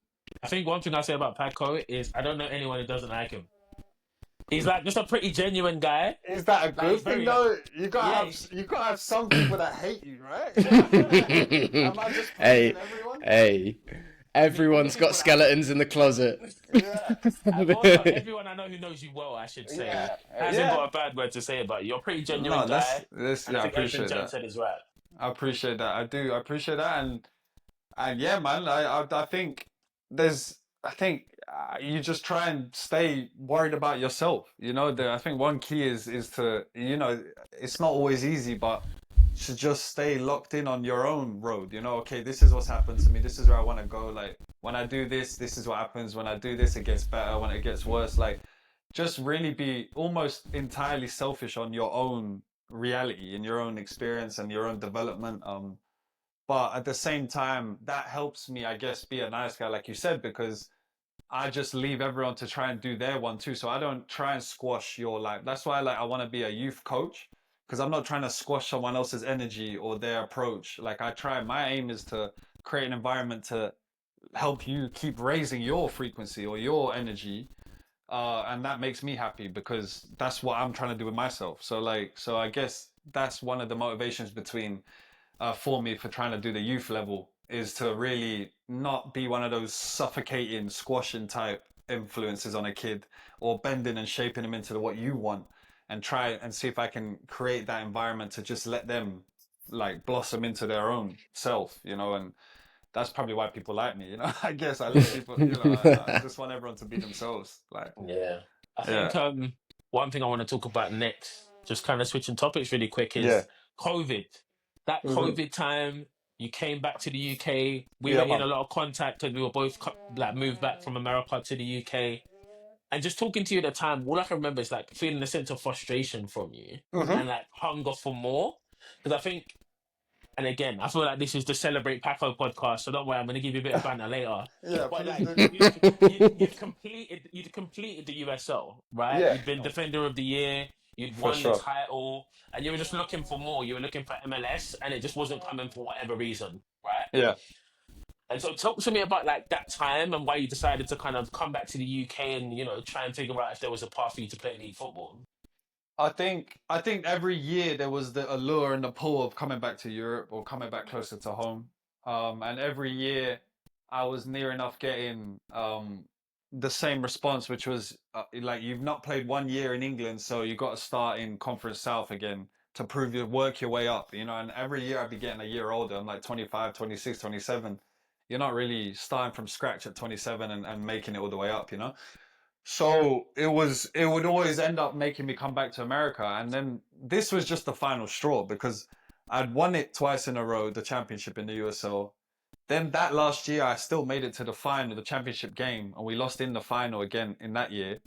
I think one thing I say about Paco is I don't know anyone who doesn't like him. He's like just a pretty genuine guy. Is that a Like, good he's very thing though? You gotta Yeah. you gotta have some people that hate you, right? Am I just Hey, praising everyone? hey, everyone's got skeletons in the closet. Yeah. And also, everyone I know who knows you well, I should say, Yeah. hasn't Yeah. got a bad word to say about you. You're a pretty genuine No, guy, that's and yeah, I I think everything appreciate Jan that. said is right. I appreciate that. I do. I appreciate that, and yeah, man. I think you just try and stay worried about yourself. I think one key is to it's not always easy, but to just stay locked in on your own road. Okay, this is what's happened to me. This is where I want to go. Like when I do this, this is what happens. When I do this, it gets better. When it gets worse, like just really be almost entirely selfish on your own reality and your own experience and your own development. But at the same time, that helps me, I guess, be a nice guy, like you said, because I just leave everyone to try and do their one too. So I don't try and squash your life. That's why I want to be a youth coach, because I'm not trying to squash someone else's energy or their approach. Like my aim is to create an environment to help you keep raising your frequency or your energy. And that makes me happy because that's what I'm trying to do with myself. So I guess that's one of the motivations for me for trying to do the youth level is to really not be one of those suffocating, squashing type influences on a kid or bending and shaping them into what you want, and try and see if I can create that environment to just let them like blossom into their own self, and that's probably why people like me, I guess I let people, I just want everyone to be themselves. Like, Yeah. I yeah. think one thing I want to talk about next, just kind of switching topics really quick, Yeah. is COVID. That Mm-hmm. COVID time, you came back to the UK. We Yeah, were in man. a lot of contact because we were both like moved back from America to the UK. And just talking to you at the time, all I can remember is like feeling a sense of frustration from you Mm-hmm. and like hunger for more. Because I think, and again, I feel like this is the Celebrate Paco podcast, so don't worry, I'm going to give you a bit of banter later. Yeah, But please like, do. you'd completed the USL, right? Yeah, You'd been Defender of the Year, you'd for won the sure. title, and you were just looking for more. You were looking for MLS, and it just wasn't coming for whatever reason, right? Yeah. And so, talk to me about like that time and why you decided to kind of come back to the UK and try and figure out if there was a path for you to play elite football. I think every year there was the allure and the pull of coming back to Europe or coming back closer to home. And every year I was near enough getting the same response, which was like you've not played 1 year in England, so you got to start in Conference South again to prove you work your way up, and every year I'd be getting a year older. I'm like 25, 26, 27. You're not really starting from scratch at 27 and making it all the way up. So it would always end up making me come back to America. And then this was just the final straw because I'd won it twice in a row, the championship in the USL. Then that last year, I still made it to the final, the championship game, and we lost in the final again in that year.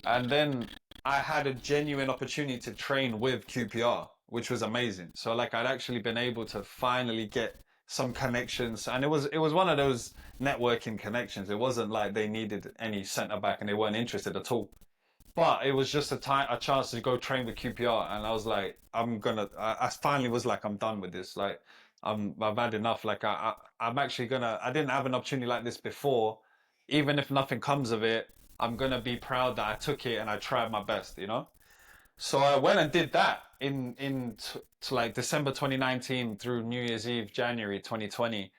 And then I had a genuine opportunity to train with QPR, which was amazing. So like I'd actually been able to finally get some connections, and it was one of those networking connections. It wasn't like they needed any centre back and they weren't interested at all. But it was just a chance to go train with QPR, and I was like, I finally was like, I'm done with this. Like, I've had enough. Like I'm actually gonna. I didn't have an opportunity like this before. Even if nothing comes of it, I'm gonna be proud that I took it and I tried my best. You know. So I went and did that to like December 2019 through New Year's Eve, January 2020.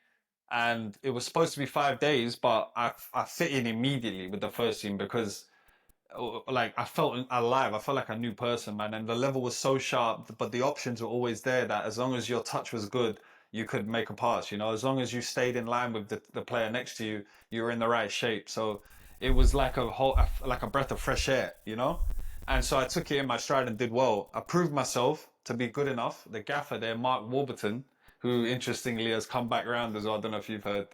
And it was supposed to be 5 days, but I fit in immediately with the first team because like I felt alive. I felt like a new person, man. And the level was so sharp, but the options were always there that as long as your touch was good, you could make a pass, you know, as long as you stayed in line with the player next to you, you were in the right shape. So it was like like a breath of fresh air, you know? And so I took it in my stride and did well. I proved myself to be good enough. The gaffer there, Mark Warburton, who interestingly has come back around as well. I don't know if you've heard.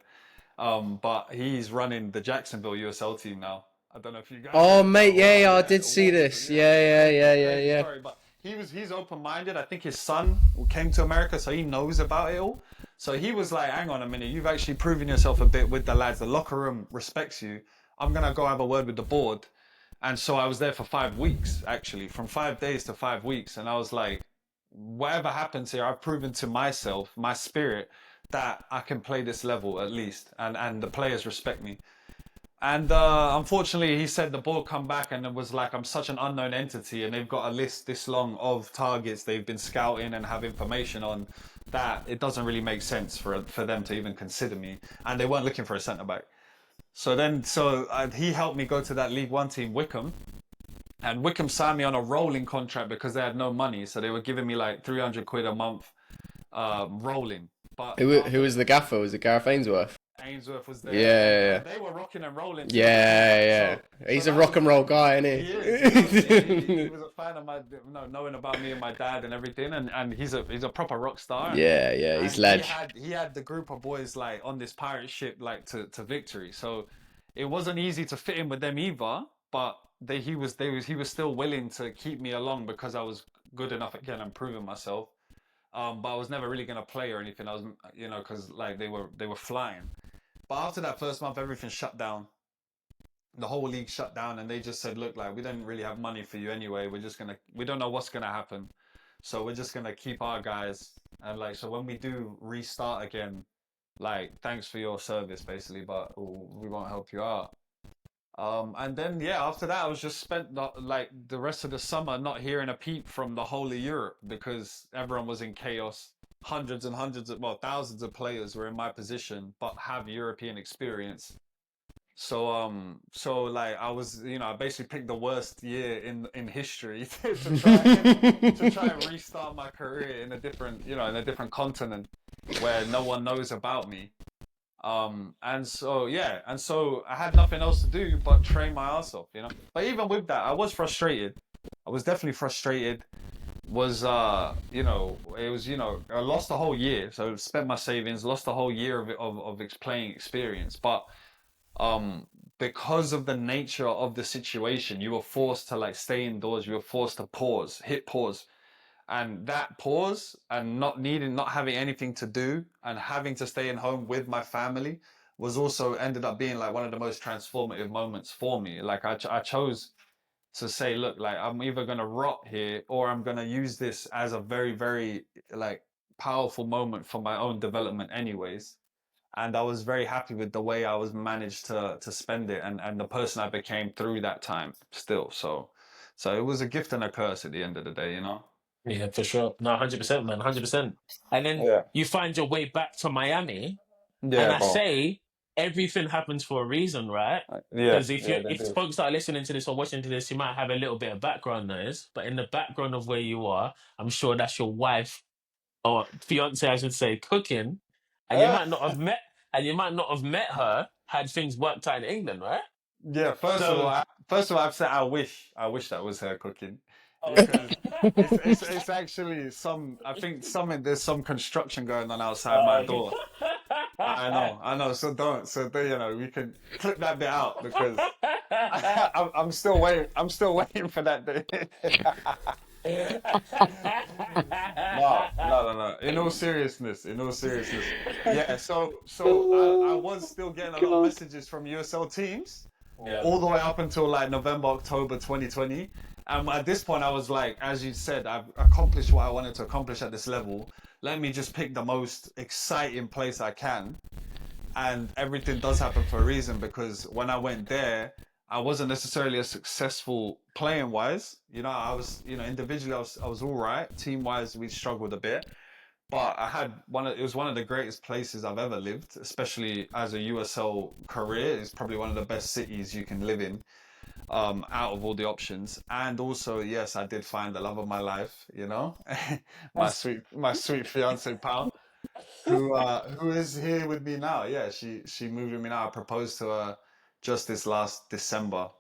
But he's running the Jacksonville USL team now. I don't know if you guys. Oh, Know mate, that. yeah, I did see this. Yeah. Sorry, but he's open-minded. I think his son came to America, so he knows about it all. So he was like, "Hang on a minute, you've actually proven yourself a bit with the lads. The locker room respects you. I'm gonna go have a word with the board." And so I was there for 5 weeks, actually, from 5 days to 5 weeks, and I was like, "Whatever happens here, I've proven to myself, my spirit, that I can play this level at least, and the players respect me." And unfortunately, he said the board come back and it was like, I'm such an unknown entity and they've got a list this long of targets they've been scouting and have information on that it doesn't really make sense for them to even consider me. And they weren't looking for a centre back. So he helped me go to that League One team, Wickham. And Wickham signed me on a rolling contract because they had no money. So they were giving me like 300 quid a month rolling. But Who was the gaffer? Was it Gareth Ainsworth? Ainsworth was there. Yeah. They were rocking and rolling. Yeah. He's a rock and roll guy, isn't he? He is. He was a fan of knowing about me and my dad and everything, and he's a proper rock star. Yeah, he's ledge. He had the group of boys like on this pirate ship like to victory. So it wasn't easy to fit in with them either, but he was still willing to keep me along because I was good enough again and proving myself. But I was never really gonna play or anything. I was, because like they were flying. But after that first month, everything shut down. The whole league shut down, and they just said, "Look, like we don't really have money for you anyway. We don't know what's gonna happen, so we're just gonna keep our guys. And like, so when we do restart again, like, thanks for your service, basically, but we won't help you out." And then after that, I was just spent the rest of the summer not hearing a peep from the whole of Europe because everyone was in chaos. Hundreds and hundreds of, thousands of players were in my position, but have European experience. So like I was, I basically picked the worst year in history to try and restart my career in a different continent where no one knows about me. And so I had nothing else to do but train my ass off, But even with that, I was frustrated. I was definitely frustrated. I lost the whole year, so spent my savings, lost the whole year of playing experience. But because of the nature of the situation, you were forced to like stay indoors. You were forced to hit pause. And that pause and not having anything to do and having to stay in home with my family was also ended up being like one of the most transformative moments for me. Like I chose to say, look, like I'm either going to rot here or I'm going to use this as a very, very like powerful moment for my own development anyways. And I was very happy with the way I was managed to spend it and the person I became through that time still. So it was a gift and a curse at the end of the day, Yeah, for sure. No, 100%, man, 100%. And then you find your way back to Miami, and I say everything happens for a reason, right? Because if folks start listening to this or watching to this, you might have a little bit of background noise, but in the background of where you are, I'm sure that's your wife or fiance, I should say, cooking, and you might not have met her had things worked out in England, right? Yeah. First of all, I've said I wish that was her cooking. Because it's actually there's some construction going on outside my door. I know. So we can clip that bit out because I'm still waiting. I'm still waiting for that day. No. In all seriousness. Yeah. So I was still getting a lot of messages from USL teams all the way up until like November, October 2020. At this point, I was like, as you said, I've accomplished what I wanted to accomplish at this level. Let me just pick the most exciting place I can. And everything does happen for a reason, because when I went there, I wasn't necessarily as successful playing wise. I was, individually, I was all right. Team wise, we struggled a bit. But I had it was one of the greatest places I've ever lived, especially as a USL career. It's probably one of the best cities you can live in, out of all the options. And also, yes, I did find the love of my life, my sweet fiance pal, who is here with me now. Yeah, she moved with me now. I proposed to her just this last December,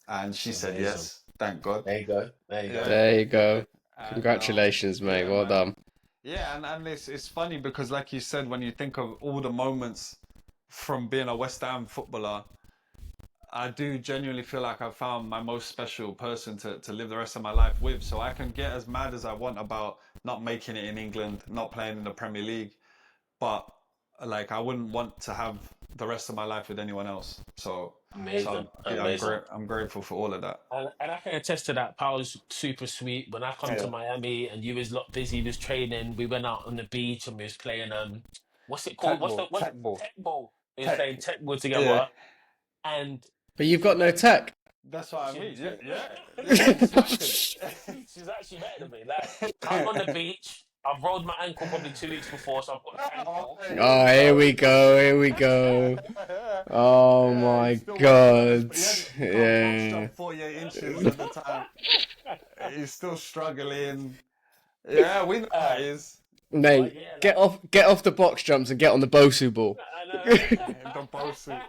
and she said yes. Thank God. There you go. There you go. There you go. And, Congratulations, mate. yeah, Well man. done. Yeah, and it's funny because, like you said, when you think of all the moments from being a West Ham footballer, I do genuinely feel like I've found my most special person to live the rest of my life with. So I can get as mad as I want about not making it in England, not playing in the Premier League, but like I wouldn't want to have the rest of my life with anyone else. So, Amazing. yeah, I'm grateful for all of that. And I can attest to that. Paul's super sweet. When I come to Miami and you was lot busy, was training, we went out on the beach and we was playing what's it called? Tech ball. Tech ball. We was Tech. playing tech ball together. Yeah. And But you've got no tech. That's what I mean. Yeah. she's actually better than me. Like, I'm on the beach. I've rolled my ankle probably 2 weeks before, so I've got an ankle. Oh, here we go. Here we go. Oh my God. Yeah. 48 inches at the time. He's still struggling. Yeah, we know how it is. Mate, get off the box jumps and get on the Bosu ball. I know. The Bosu.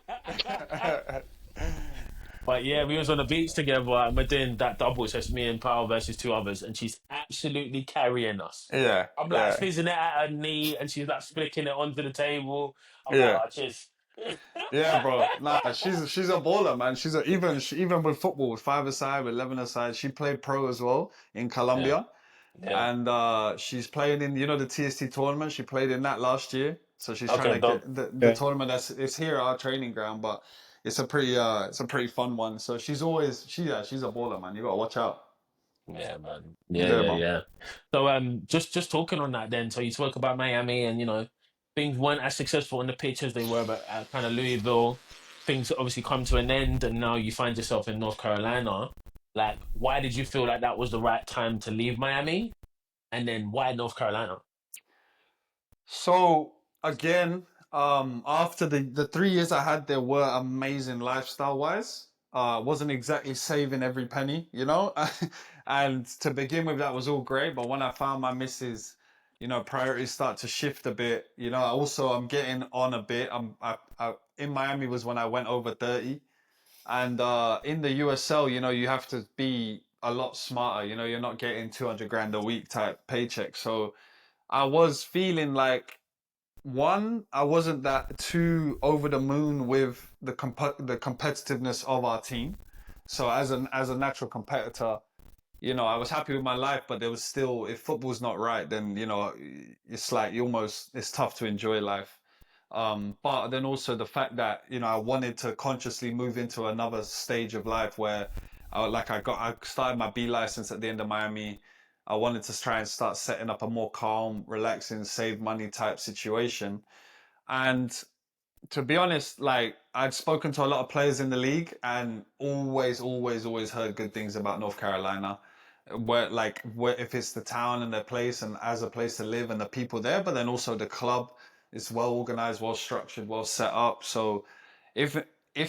But yeah, we was on the beach together and we're doing that double. So it's me and Paul versus two others, and she's absolutely carrying us. Yeah. I'm like fizzing it at her knee, and she's like flicking it onto the table. I'm Yeah. like, oh, cheers. Yeah, bro. Nah, she's a baller, man. Even with football, with 5-a-side, with 11-a-side. She played pro as well in Colombia, Yeah. and she's playing in the TST tournament. She played in that last year, so she's Okay, trying to dope. get the tournament. It's here at our training ground, but it's a pretty fun one. So she's a baller, man. You gotta watch out. Yeah, man. Yeah, Yeah, man. yeah. So just talking on that then. So you spoke about Miami, and things weren't as successful on the pitch as they were at kind of Louisville. Things obviously come to an end, and now you find yourself in North Carolina. Like, why did you feel like that was the right time to leave Miami? And then why North Carolina? So again, after the 3 years I had there were amazing lifestyle wise. Wasn't exactly saving every penny, and to begin with that was all great. But when I found my missus, priorities start to shift a bit. Also I'm getting on a bit. In Miami was when I went over 30, and in the USL, you have to be a lot smarter. You're not getting 200 grand a week type paycheck, so I was feeling like, one, I wasn't that too over the moon with the competitiveness of our team. So as a natural competitor, I was happy with my life, but there was still, if football's not right, then it's like it's tough to enjoy life. But then also the fact that I wanted to consciously move into another stage of life where I started my B license at the end of Miami. I wanted to try and start setting up a more calm, relaxing, save money type situation. And to be honest, like, I'd spoken to a lot of players in the league and always heard good things about North Carolina. Where if it's the town and the place and as a place to live and the people there, but then also the club is well organized, well structured, well set up. So if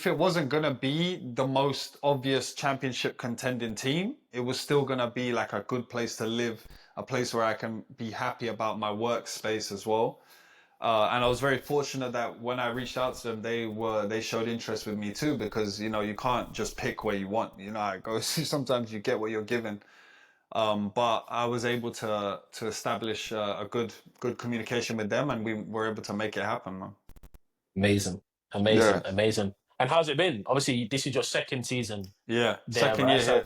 it wasn't gonna be the most obvious championship contending team, it was still gonna be like a good place to live, a place where I can be happy about my workspace as well. And I was very fortunate that when I reached out to them, they showed interest with me too, because you can't just pick where you want. How it goes. Sometimes you get what you're given. But I was able to establish a good communication with them, and we were able to make it happen, man. Amazing. And how's it been? Obviously, this is your second season. Yeah, there, second right? year here.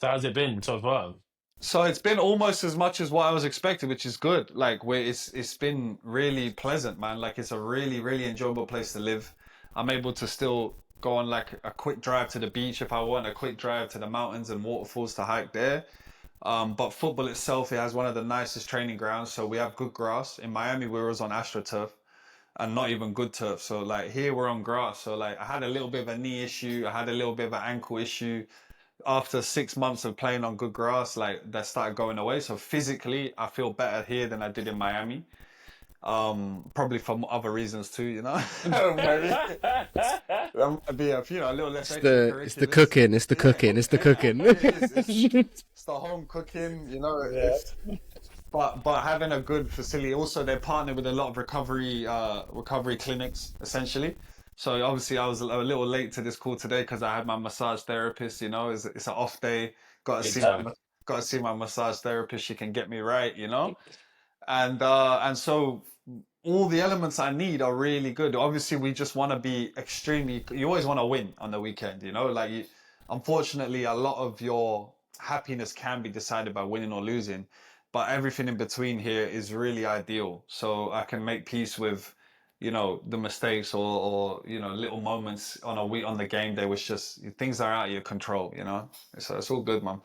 So how's it been so far? So it's been almost as much as what I was expecting, which is good. Like, it's been really pleasant, man. Like, it's a really, really enjoyable place to live. I'm able to still go on like a quick drive to the beach if I want, a quick drive to the mountains and waterfalls to hike there. But football itself, it has one of the nicest training grounds. So we have good grass. In Miami, we was on AstroTurf and not even good turf. So like here we're on grass. So like I had a little bit of a knee issue. I had a little bit of an ankle issue. After 6 months of playing on good grass, like that started going away. So physically, I feel better here than I did in Miami. Probably for other reasons too, you know. Maybe there might be a little less. It's the cooking. It's the cooking. It's the cooking. It's the home cooking, you know. Yeah. But having a good facility. Also, they're partnered with a lot of recovery clinics, essentially. So obviously, I was a little late to this call today because I had my massage therapist. You know, it's an off day. Got to see my massage therapist. She can get me right, you know. And so all the elements I need are really good. Obviously, we just want to be extremely. You always want to win on the weekend, you know. Like, unfortunately, a lot of your happiness can be decided by winning or losing, but everything in between here is really ideal. So I can make peace with, you know, the mistakes or you know, little moments on a week on the game day, which just things are out of your control, you know. So it's all good, man.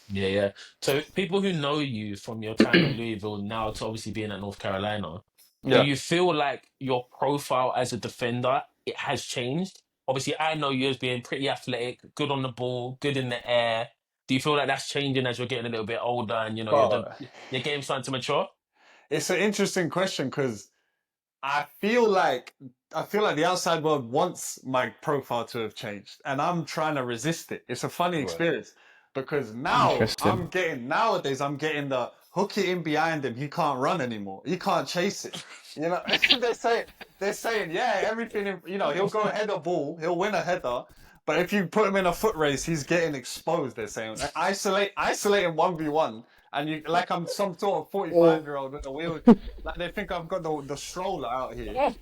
Yeah, yeah. So people who know you from your time at Louisville now to obviously being at North Carolina, do Yeah. you feel like your profile as a defender, it has changed? Obviously, I know you as being pretty athletic, good on the ball, good in the air. Do you feel like that's changing as you're getting a little bit older and you know Bro, your game's starting to mature? it's an interesting question because I feel like the outside world wants my profile to have changed, and I'm trying to resist it. It's a funny Right. experience because Interesting. nowadays I'm getting the hook it in behind him. He can't run anymore. He can't chase it. You know, they're saying yeah, everything. You know, he'll go header ball. He'll win a header. But if you put him in a foot race, he's getting exposed. They're saying like, isolate him 1v1, and you like I'm some sort of 45-year-old with a wheel. Like they think I've got the stroller out here.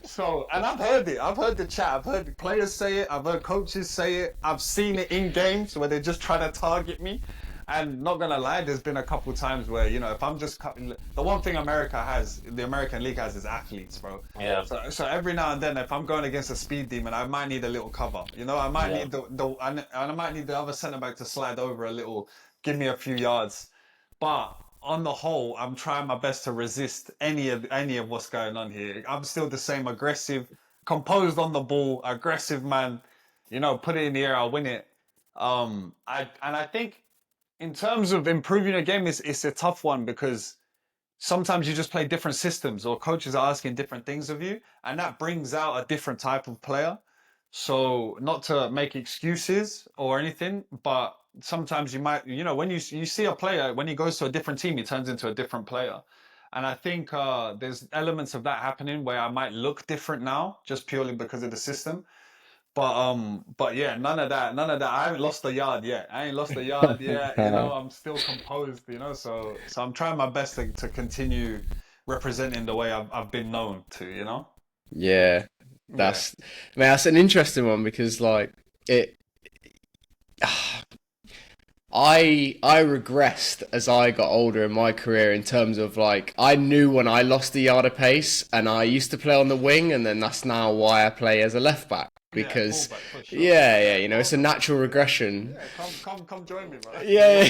So, and I've heard it. I've heard the chat. I've heard the players say it. I've heard coaches say it. I've seen it in games where they're just trying to target me. And not gonna lie, there's been a couple times where, you know, if I'm just the one thing the American League has is athletes, bro. Yeah. So every now and then, if I'm going against a speed demon, I might need a little cover. You know, I might need and I might need the other centre back to slide over a little, give me a few yards. But on the whole, I'm trying my best to resist any of what's going on here. I'm still the same aggressive, composed on the ball, aggressive man. You know, put it in the air, I'll win it. I think in terms of improving a game, it's a tough one because sometimes you just play different systems or coaches are asking different things of you, and that brings out a different type of player. So not to make excuses or anything, but sometimes you might, you know, when you see a player, when he goes to a different team, he turns into a different player. And I think there's elements of that happening where I might look different now just purely because of the system. But yeah, none of that. I haven't lost a yard yet. I ain't lost a yard yet. You know, I'm still composed. You know, so I'm trying my best to continue representing the way I've been known to. You know. Yeah, that's man, that's an interesting one because like it. I regressed as I got older in my career in terms of like I knew when I lost a yard of pace and I used to play on the wing, and then that's now why I play as a left back because fullback, for sure. yeah, you know, it's a natural regression. Yeah, come join me, bro. Yeah.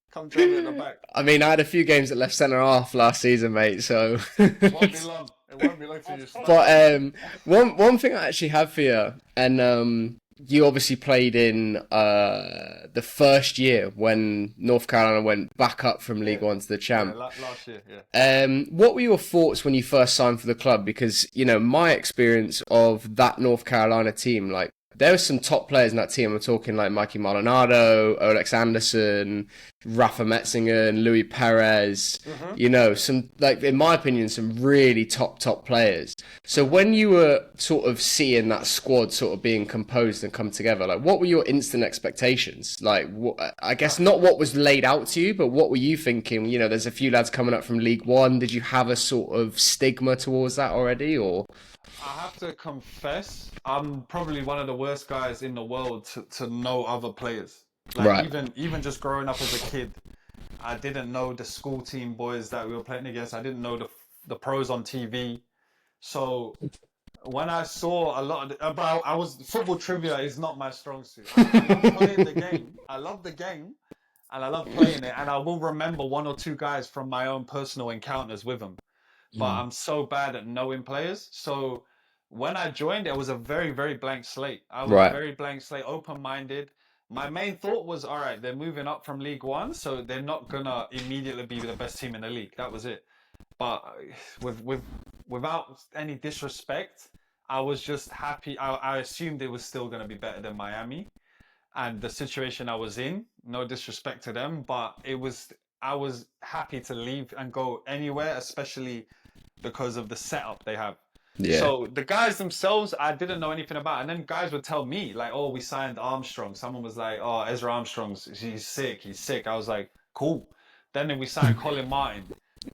Come join me in the back. I mean, I had a few games at left centre half last season, mate. So It won't be long. It won't be long till you start. But one thing I actually have for you, and you obviously played in the first year when North Carolina went back up from League One to the Champ. Last year, yeah. What were your thoughts when you first signed for the club? Because, you know, my experience of that North Carolina team, like, there were some top players in that team. I'm talking like Mikey Maldonado, Olex Anderson, Rafa Metzinger, and Louis Perez. You know, some, like, in my opinion, some really top players. So when you were sort of seeing that squad sort of being composed and come together, like, what were your instant expectations? Like, I guess not what was laid out to you, but what were you thinking? You know, there's a few lads coming up from League One. Did you have a sort of stigma towards that already, or? I have to confess, I'm probably one of the worst guys in the world to know other players. Like Right. even just growing up as a kid, I didn't know the school team boys that we were playing against. I didn't know the pros on TV. So when I saw a lot of about football trivia is not my strong suit. I love playing the game. I love the game, and I love playing it. And I will remember one or two guys from my own personal encounters with them. But I'm so bad at knowing players. So when I joined, it was a very, very blank slate. I was Right. very blank slate, open-minded. My main thought was, all right, they're moving up from League One, so they're not gonna immediately be the best team in the league. That was it. But without any disrespect, I was just happy. I assumed it was still gonna be better than Miami, and the situation I was in. No disrespect to them, but I was happy to leave and go anywhere, especially because of the setup they have. Yeah. So the guys themselves, I didn't know anything about. And then guys would tell me, like, oh, we signed Armstrong. Someone was like, oh, Ezra Armstrong's, he's sick. I was like, cool. Then we signed Colin Martin,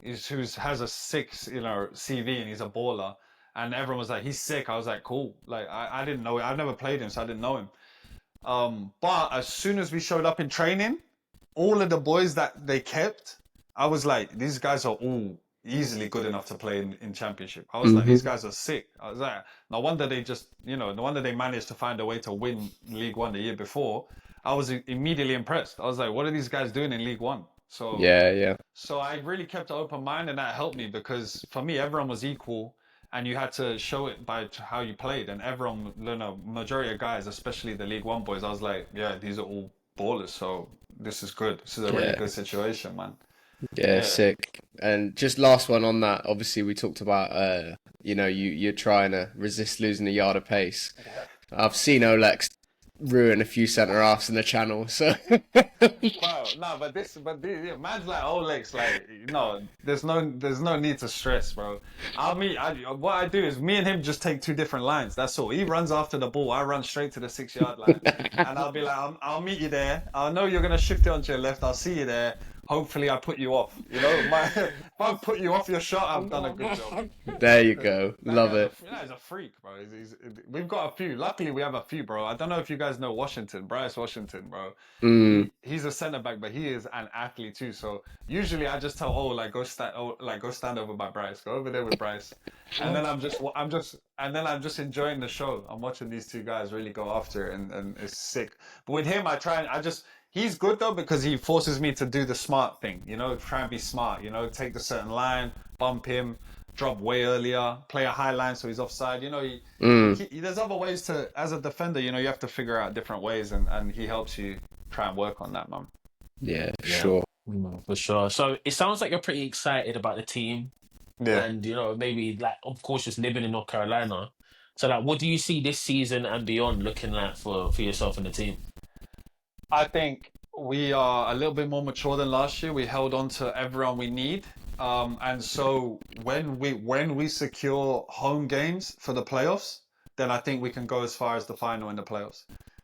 who has a sick, CV, and he's a baller. And everyone was like, he's sick. I was like, cool. Like, I didn't know it. I've never played him, so I didn't know him. But as soon as we showed up in training, all of the boys that they kept, I was like, these guys are all easily good enough to play in championship. I was like, these guys are sick. I was like, no wonder they just, no wonder they managed to find a way to win League One the year before. I was immediately impressed. I was like, what are these guys doing in League One? So Yeah. So I really kept an open mind, and that helped me because for me, everyone was equal, and you had to show it by how you played. And everyone, majority of guys, especially the League One boys, I was like, yeah, these are all ballers. So this is good. This is a really good situation, man. Yeah, sick. And just last one on that. Obviously, we talked about you're trying to resist losing a yard of pace. I've seen Olex ruin a few centre halves in the channel, so Wow, no, but man's like Olex, like, there's no need to stress, bro. What I do is me and him just take two different lines. That's all. He runs after the ball, I run straight to the 6-yard line, and I'll be like, I'll meet you there. I know you're gonna shift it onto your left. I'll see you there. Hopefully, I put you off. If I put you off your shot, I've done a good job. there you go. Love it. He's a freak, bro. We've got a few. Luckily, we have a few, bro. I don't know if you guys know Washington, Bryce Washington, bro. He's a centre back, but he is an athlete too. So usually, I just tell, go stand over by Bryce. Go over there with Bryce, and then I'm just enjoying the show. I'm watching these two guys really go after it, and it's sick. But with him, he's good though because he forces me to do the smart thing, try and be smart, take the certain line, bump him, drop way earlier, play a high line so he's offside. There's other ways to, as a defender, you have to figure out different ways, and he helps you try and work on that, man. Yeah, sure. For sure. So it sounds like you're pretty excited about the team. Yeah. And, maybe, like, of course, just living in North Carolina. So, like, what do you see this season and beyond looking like for yourself and the team? I think we are a little bit more mature than last year. We held on to everyone we need. And so when we secure home games for the playoffs, then I think we can go as far as the final in the playoffs.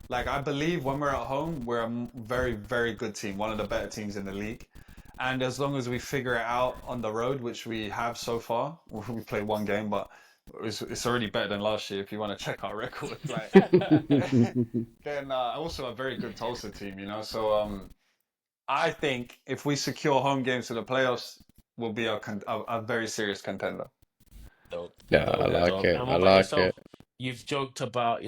Like, I believe when we're at home, we're a very, very good team, one of the better teams in the league. And as long as we figure it out on the road, which we have so far, we played one game, but it's already better than last year if you want to check our record. Like, then also a very good Tulsa team, So I think if we secure home games to the playoffs, we'll be a very serious contender. Yeah, I like it. I like it. You've joked about,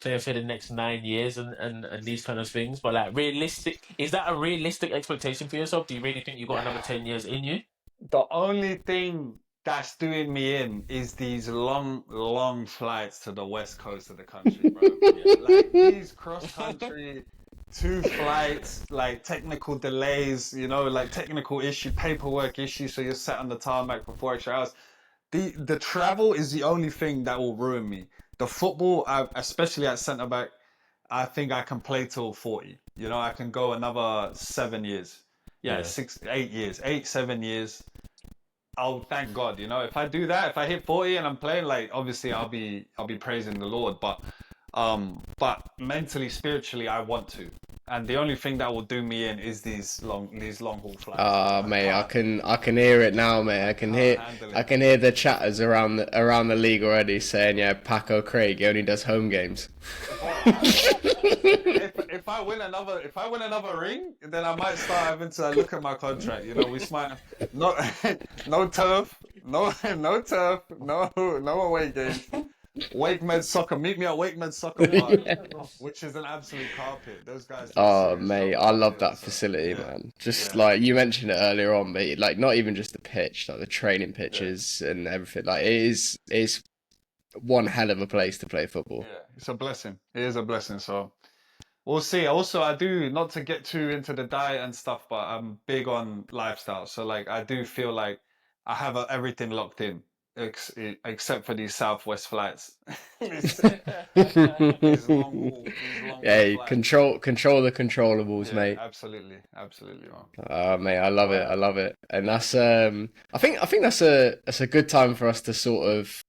playing for the next 9 years and these kind of things, but like is that a realistic expectation for yourself? Do you really think you've got another 10 years in you? The only thing that's doing me in is these long flights to the west coast of the country, bro. Like these cross-country 2 flights, like technical delays, like technical paperwork issues, so you're sat on the tarmac for 4 extra hours. The travel is the only thing that will ruin me. The football, especially at centre back, I think I can play till 40. I can go another 7 years. 8 years, 7 years. Oh, thank God, if I do that, if I hit 40 and I'm playing, like, obviously I'll be praising the Lord, but mentally, spiritually, I want to. And the only thing that will do me in is these long haul flights. Mate, I can hear it now, mate. I can hear the chatters around the league already saying, yeah, Paco Craig, he only does home games. If I win another ring, then I might start having to look at my contract. We might no turf, no away games. Wakemed Soccer. Meet me at Wakemed Soccer Park, which is an absolute carpet. Those guys do a Oh, serious job mate, on I the love field. that So facility, yeah, man. Just yeah, like you mentioned it earlier on, mate, like not even just the pitch, like the training yeah, pitches and everything. Like it is one hell of a place to play football. yeah. It's a blessing. It is a blessing. So we'll see. Also, I do not to get too into the diet and stuff, but I'm big on lifestyle. So like, I do feel like I have everything locked in, except for these Southwest flights. these, these long haul Hey, flights. control the controllables, Yeah, mate. absolutely, absolutely, man. Mate, I love it. I love it. And that's I think that's a good time for us to sort of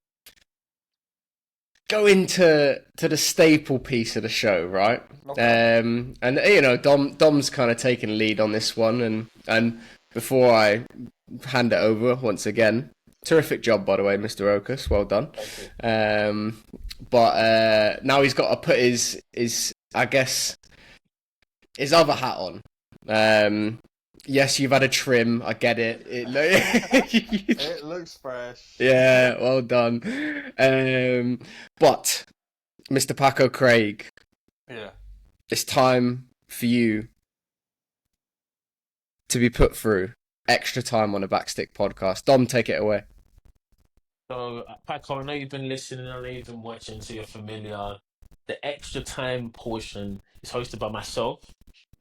go into the staple piece of the show, right? Okay. And Dom's kind of taking lead on this one, and before I hand it over once again, terrific job by the way, Mr. Okus, well done. Thank you. But now he's got to put his I guess his other hat on. Yes, you've had a trim. I get it. It looks fresh. Yeah, well done. But Mr. Paco Craig, Yeah. it's time for you to be put through extra time on a Backstick podcast. Dom, take it away. So, Paco, I know you've been listening, I know you've been watching, so you're familiar. The extra time portion is hosted by myself.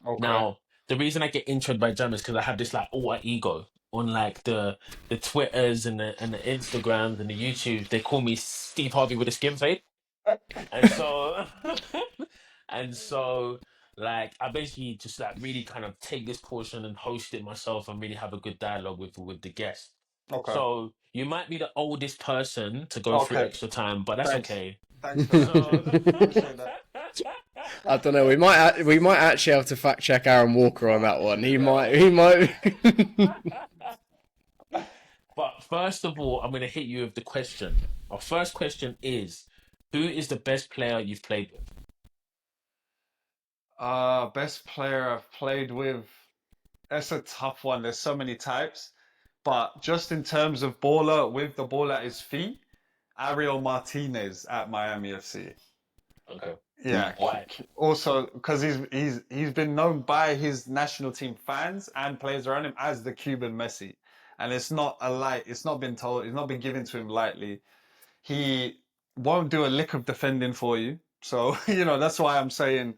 Okay. Now, the reason I get introed by Jam is because I have this like alter ego on like the Twitters and the Instagrams and the YouTubes. They call me Steve Harvey with a skin fade, and so and so like I basically just like really kind of take this portion and host it myself and really have a good dialogue with the guest. Okay. So you might be the oldest person to go through Okay. extra time, but that's Thanks. okay. Thanks for that. So. Appreciate that. I don't know. We might actually have to fact check Aaron Walker on that one. He might. But first of all, I'm going to hit you with the question. Our first question is, who is the best player you've played with? Best player I've played with. That's a tough one. There's so many types. But just in terms of baller, with the ball at his feet, Ariel Martinez at Miami FC. Okay. Yeah. Why? Also, because he's been known by his national team fans and players around him as the Cuban Messi, and it's not a light. It's not been told. It's not been given to him lightly. He won't do a lick of defending for you. So that's why I'm saying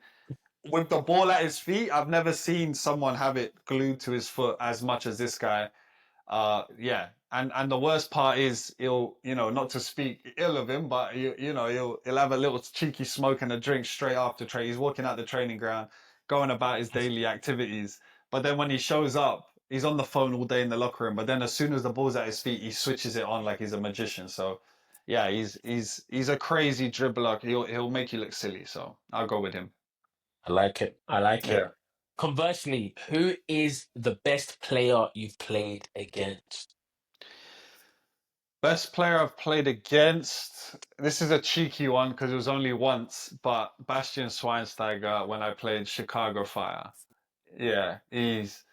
with the ball at his feet, I've never seen someone have it glued to his foot as much as this guy. Yeah. And the worst part is he'll, not to speak ill of him, but he'll have a little cheeky smoke and a drink straight after He's walking out the training ground, going about his daily activities. But then when he shows up, he's on the phone all day in the locker room. But then as soon as the ball's at his feet, he switches it on like he's a magician. So yeah, he's a crazy dribbler. He'll make you look silly. So I'll go with him. I like it. I like Yeah. it. Conversely, who is the best player you've played against? Best player I've played against. This is a cheeky one because it was only once, but Bastian Schweinsteiger when I played Chicago Fire. Yeah, his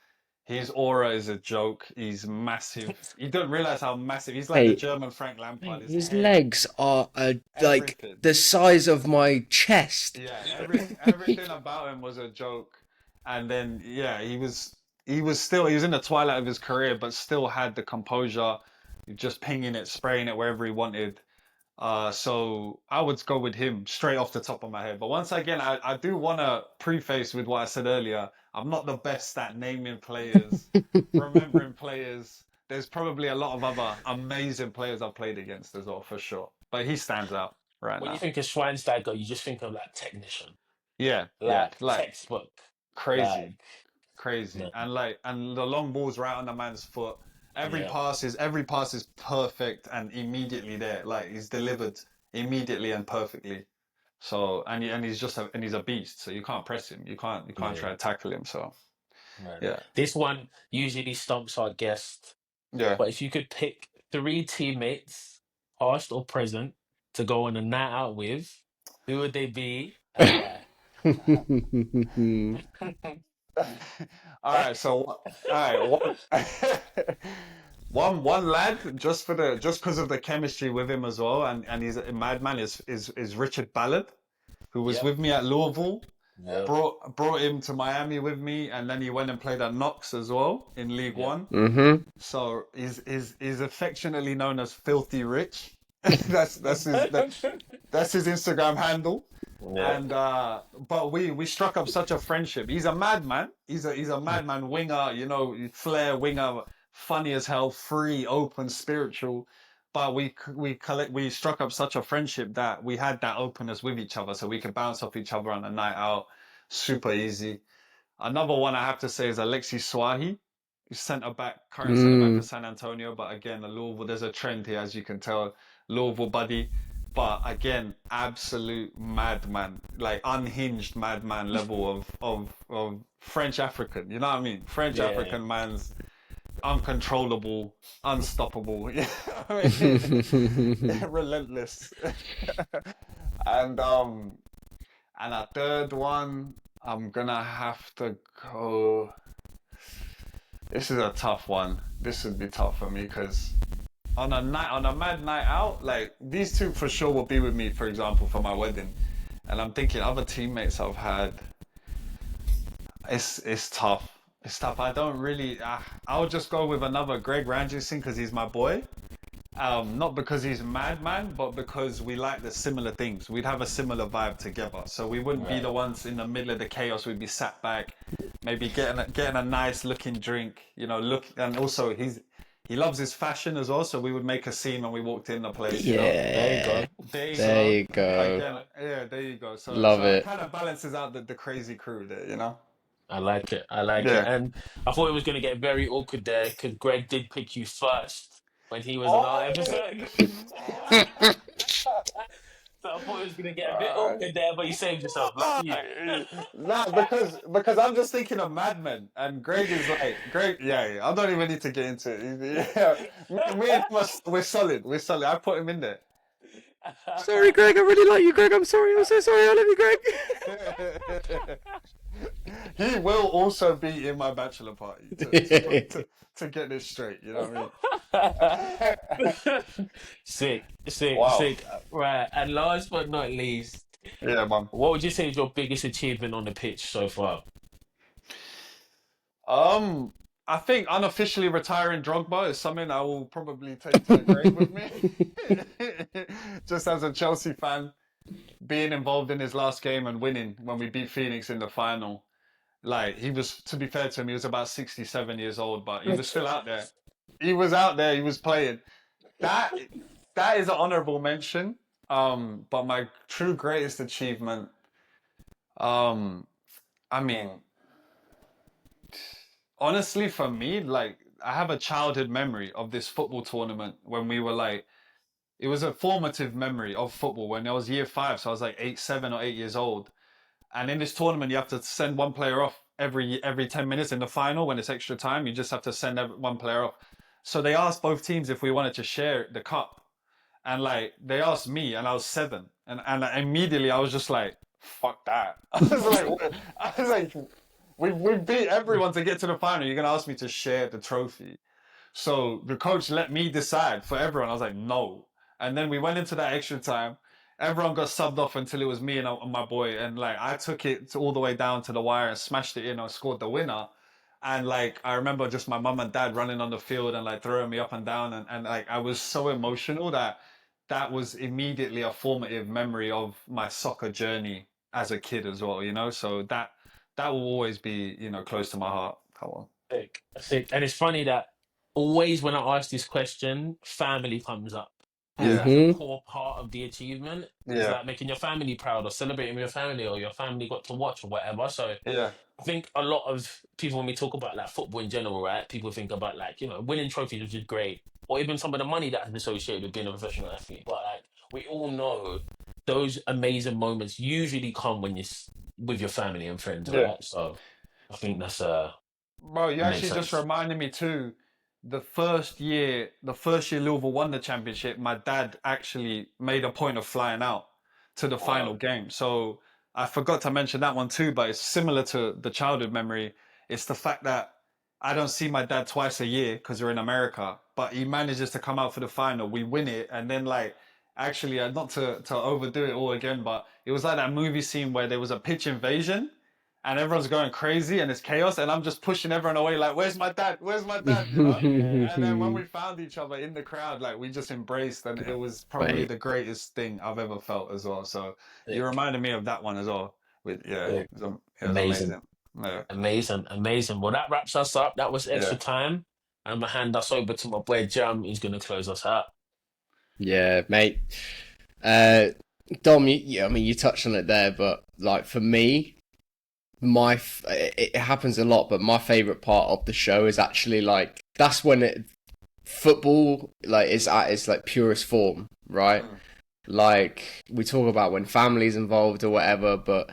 aura is a joke. He's massive. You don't realize how massive. He's like the Hey, German Frank Lampard. His his head, legs are like everything. the size of my chest. Yeah, everything about him was a joke. And then yeah, he was in the twilight of his career, but still had the composure, just pinging it, spraying it wherever he wanted. So I would go with him straight off the top of my head. But once again, I do want to preface with what I said earlier. I'm not the best at naming players, remembering players. There's probably a lot of other amazing players I've played against as well, for sure. But he stands out right When you now. think of Schweinsteiger, you just think of like technician, Yeah, yeah, like like textbook, crazy. like Crazy. no, And the long ball's right on the man's foot. Every yeah. pass is perfect and immediately there. Like he's delivered immediately and perfectly. So and he's a beast. So you can't press him. You can't try Yeah. to tackle him. So Man. yeah. This one usually stumps our guest, Yeah. but if you could pick three teammates, past or present, to go on a night out with, who would they be and why? All right, so all right, one lad just because of the chemistry with him as well, and he's a madman is Richard Ballard, who was Yep. with me at Louisville. Yep. Brought him to Miami with me, and then he went and played at Knox as well in League Yep. One. Mm-hmm. So he's affectionately known as Filthy Rich. that's his Instagram handle. Yeah. And but we struck up such a friendship. He's a madman. He's a madman winger, you know, flair winger, funny as hell, free, open, spiritual. But we struck up such a friendship that we had that openness with each other, so we could bounce off each other on a night out, super easy. Another one I have to say is Alexis Swahi, who's current centre back for San Antonio. But again, the Louisville, there's a trend here, as you can tell, Louisville buddy. But again, absolute madman, like unhinged madman level of French African. You know what I mean? French Yeah. African man's uncontrollable, unstoppable. Yeah, I mean, relentless. And a third one, I'm gonna have to go. This is a tough one. This would be tough for me because on a mad night out, like these two for sure will be with me, for example, for my wedding. And I'm thinking other teammates I've had. It's tough. It's tough. I don't really. I'll just go with another Greg Ranjitsingh because he's my boy. Not because he's a madman, but because we like the similar things. We'd have a similar vibe together. So we wouldn't be the ones in the middle of the chaos. We'd be sat back, maybe getting a nice looking drink, you know, and also he loves his fashion as well. So we would make a scene when we walked in the place. Yeah. You know? There you go. Again, yeah, there you go. So Love it. It kind of balances out the crazy crew there, you know? I like it. I like Yeah. it. And I thought it was going to get very awkward there because Greg did pick you first when he was on our episode. So I thought it was going to get a bit awkward there, but you saved yourself. Lucky you. Nah, because I'm just thinking of Mad Men, and Greg is like Greg. Yeah, I don't even need to get into it. Yeah, me and him we're solid. We're solid. I put him in there. Sorry, Greg. I really like you, Greg. I'm sorry. I'm so sorry. I love you, Greg. He will also be in my bachelor party to get this straight. You know what I mean? Sick. Wow. Right, and last but not least, Yeah, man. what would you say is your biggest achievement on the pitch so far? I think unofficially retiring Drogba is something I will probably take to the grave with me. Just as a Chelsea fan, being involved in his last game and winning when we beat Phoenix in the final. Like, he was, to be fair to him, he was about 67 years old, but he was still out there. He was out there, he was playing. That is an honorable mention. But my true greatest achievement, I mean, honestly, for me, like, I have a childhood memory of this football tournament when we were like, it was a formative memory of football when I was year 5, so I was like 7 or 8 years old. And in this tournament, you have to send one player off every 10 minutes in the final when it's extra time. You just have to send one player off. So they asked both teams if we wanted to share the cup. And like, they asked me and I was 7. And immediately I was just like, fuck that. I was like, we beat everyone to get to the final. You're going to ask me to share the trophy. So the coach let me decide for everyone. I was like, no. And then we went into that extra time. Everyone got subbed off until it was me and my boy. And like, I took it all the way down to the wire and smashed it in and scored the winner. And like, I remember just my mum and dad running on the field and like throwing me up and down. And like, I was so emotional that was immediately a formative memory of my soccer journey as a kid as well, you know? So that will always be, you know, close to my heart. Come on. Sick. And it's funny that always when I ask this question, family comes up. Yeah. That's a core part of the achievement. It's Yeah. like making your family proud or celebrating with your family or your family got to watch or whatever. So Yeah. I think a lot of people, when we talk about like football in general, right? People think about like, you know, winning trophies, which is great, or even some of the money that's associated with being a professional athlete. But like, we all know those amazing moments usually come when you're with your family and friends, Yeah. right? So I think that's Bro, you makes actually just sense. reminded me too. The first year Louisville won the championship, my dad actually made a point of flying out to the final game. So I forgot to mention that one too, but it's similar to the childhood memory. It's the fact that I don't see my dad twice a year because we're in America, but he manages to come out for the final. We win it, and then like, actually, not to overdo it all again, but it was like that movie scene where there was a pitch invasion, and everyone's going crazy and it's chaos, and I'm just pushing everyone away, like, "Where's my dad? Where's my dad?" You know? And then when we found each other in the crowd, like we just embraced, and it was probably Mate, the greatest thing I've ever felt as well. So you Sick, reminded me of that one as well. With sick. it was Amazing. amazing. Yeah, Amazing, amazing. Well, that wraps us up. That was yeah. extra time. I'm gonna hand us over to my boy Jam. He's gonna close us out. yeah, mate. Uh, Dom, I mean, you touched on it there, but like for me, it happens a lot, but my favorite part of the show is actually like that's when football like is at its like purest form, right? Mm. Like we talk about when family's involved or whatever, but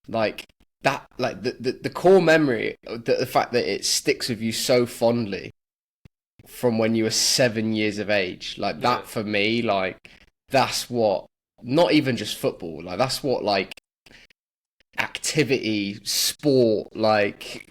like that, like the core memory, the fact that it sticks with you so fondly from when you were 7 years of age, like Yeah, that for me, like that's what, not even just football, like that's what like activity, sport, like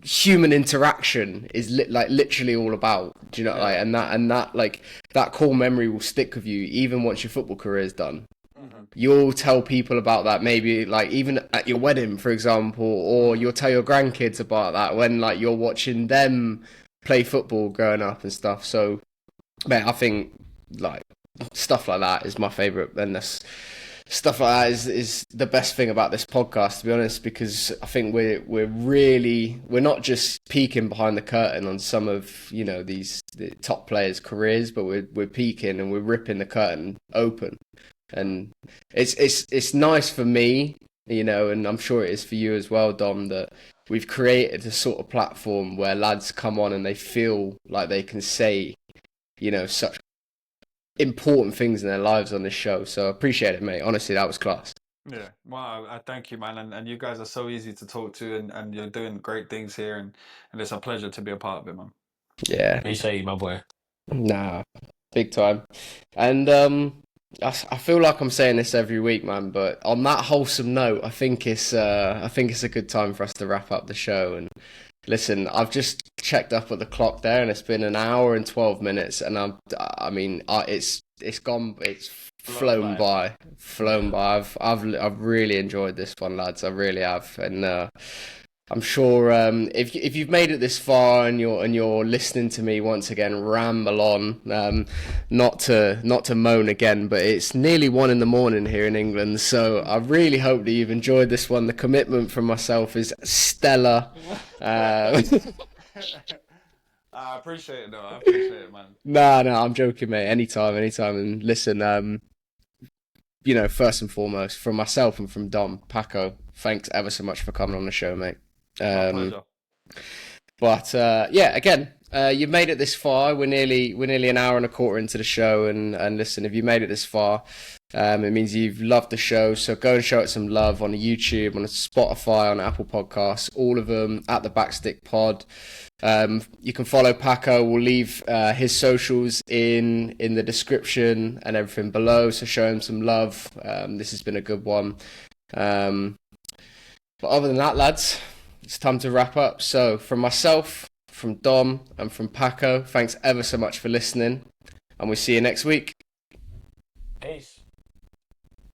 human interaction is like literally all about. Do you know, yeah. like, and that like that core memory will stick with you even once your football career is done. Hmm. You'll tell people about that, maybe like even at your wedding, for example, or Hmm. you'll tell your grandkids about that when like you're watching them play football growing up and stuff. So, man, I think like stuff like that is my favorite, and that's stuff like that is the best thing about this podcast, to be honest, because I think we're not just peeking behind the curtain on some of the top players' careers, but we're peeking and we're ripping the curtain open, and it's nice for me, and I'm sure it is for you as well, Dom, that we've created a sort of platform where lads come on and they feel like they can say, such important things in their lives on this show. So I appreciate it, mate. Honestly, that was class. Yeah. Well, I thank you, man. And you guys are so easy to talk to, and you're doing great things here, and it's a pleasure to be a part of it, man. Yeah, Appreciate you, my boy. nah, big time. And I feel like I'm saying this every week, man. But on that wholesome note, I think it's a good time for us to wrap up the show. And listen, I've just checked up at the clock there, and it's been an hour and 12 minutes, and it's Flown by. flown Yeah. by. I've really enjoyed this one, lads. I really have, and I'm sure if you've made it this far and you're listening to me once again ramble on, not to moan again, but it's nearly 1 a.m. here in England, so I really hope that you've enjoyed this one. The commitment from myself is stellar. Uh, I appreciate it, though. I appreciate it, man. no, I'm joking, mate. Anytime. And listen, first and foremost, from myself and from Dom, Paco, thanks ever so much for coming on the show, mate. My Um, pleasure. but yeah, again, you've made it this far. We're nearly an hour and a quarter into the show, and listen, if you made it this far, it means you've loved the show. So go and show it some love on YouTube, on Spotify, on Apple Podcasts, all of them at the Backstick Pod. You can follow Paco. We'll leave his socials in the description and everything below. So show him some love. This has been a good one. But other than that, lads, it's time to wrap up. So from myself, from Dom, and from Paco, thanks ever so much for listening, and we'll see you next week. Peace.